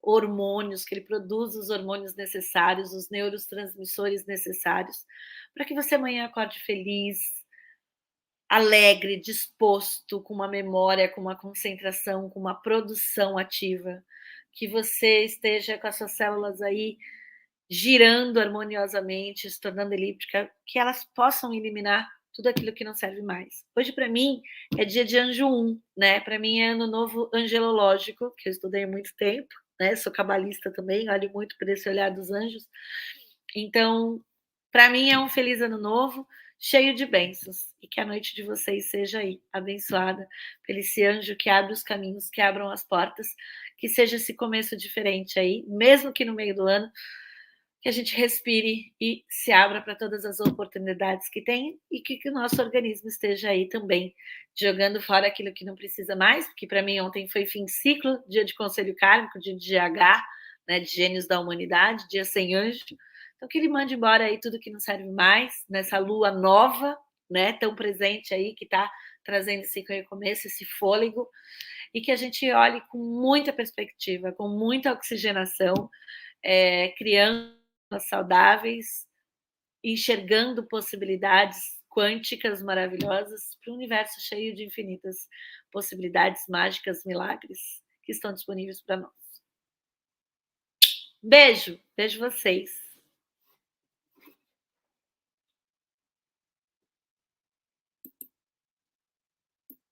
hormônios, que ele produz os hormônios necessários, os neurotransmissores necessários, para que você amanhã acorde feliz, alegre, disposto, com uma memória, com uma concentração, com uma produção ativa, que você esteja com as suas células aí girando harmoniosamente, se tornando elíptica, que elas possam eliminar tudo aquilo que não serve mais. Hoje, para mim, é dia de anjo 1, né? Para mim é ano novo angelológico, que eu estudei há muito tempo, né? Sou cabalista também, olho muito para esse olhar dos anjos. Então, para mim é um feliz ano novo, cheio de bênçãos, e que a noite de vocês seja aí abençoada pelo esse anjo que abre os caminhos, que abram as portas, que seja esse começo diferente aí, mesmo que no meio do ano, que a gente respire e se abra para todas as oportunidades que tem e que o nosso organismo esteja aí também, jogando fora aquilo que não precisa mais, porque para mim ontem foi fim de ciclo, dia de conselho kármico, dia de GH, né, de gênios da humanidade, dia sem anjo. Então que ele mande embora aí tudo que não serve mais, nessa lua nova, né, tão presente aí, que está trazendo esse recomeço, esse fôlego, e que a gente olhe com muita perspectiva, com muita oxigenação, criando saudáveis, enxergando possibilidades quânticas maravilhosas para um universo cheio de infinitas possibilidades mágicas, milagres que estão disponíveis para nós. Beijo, beijo vocês.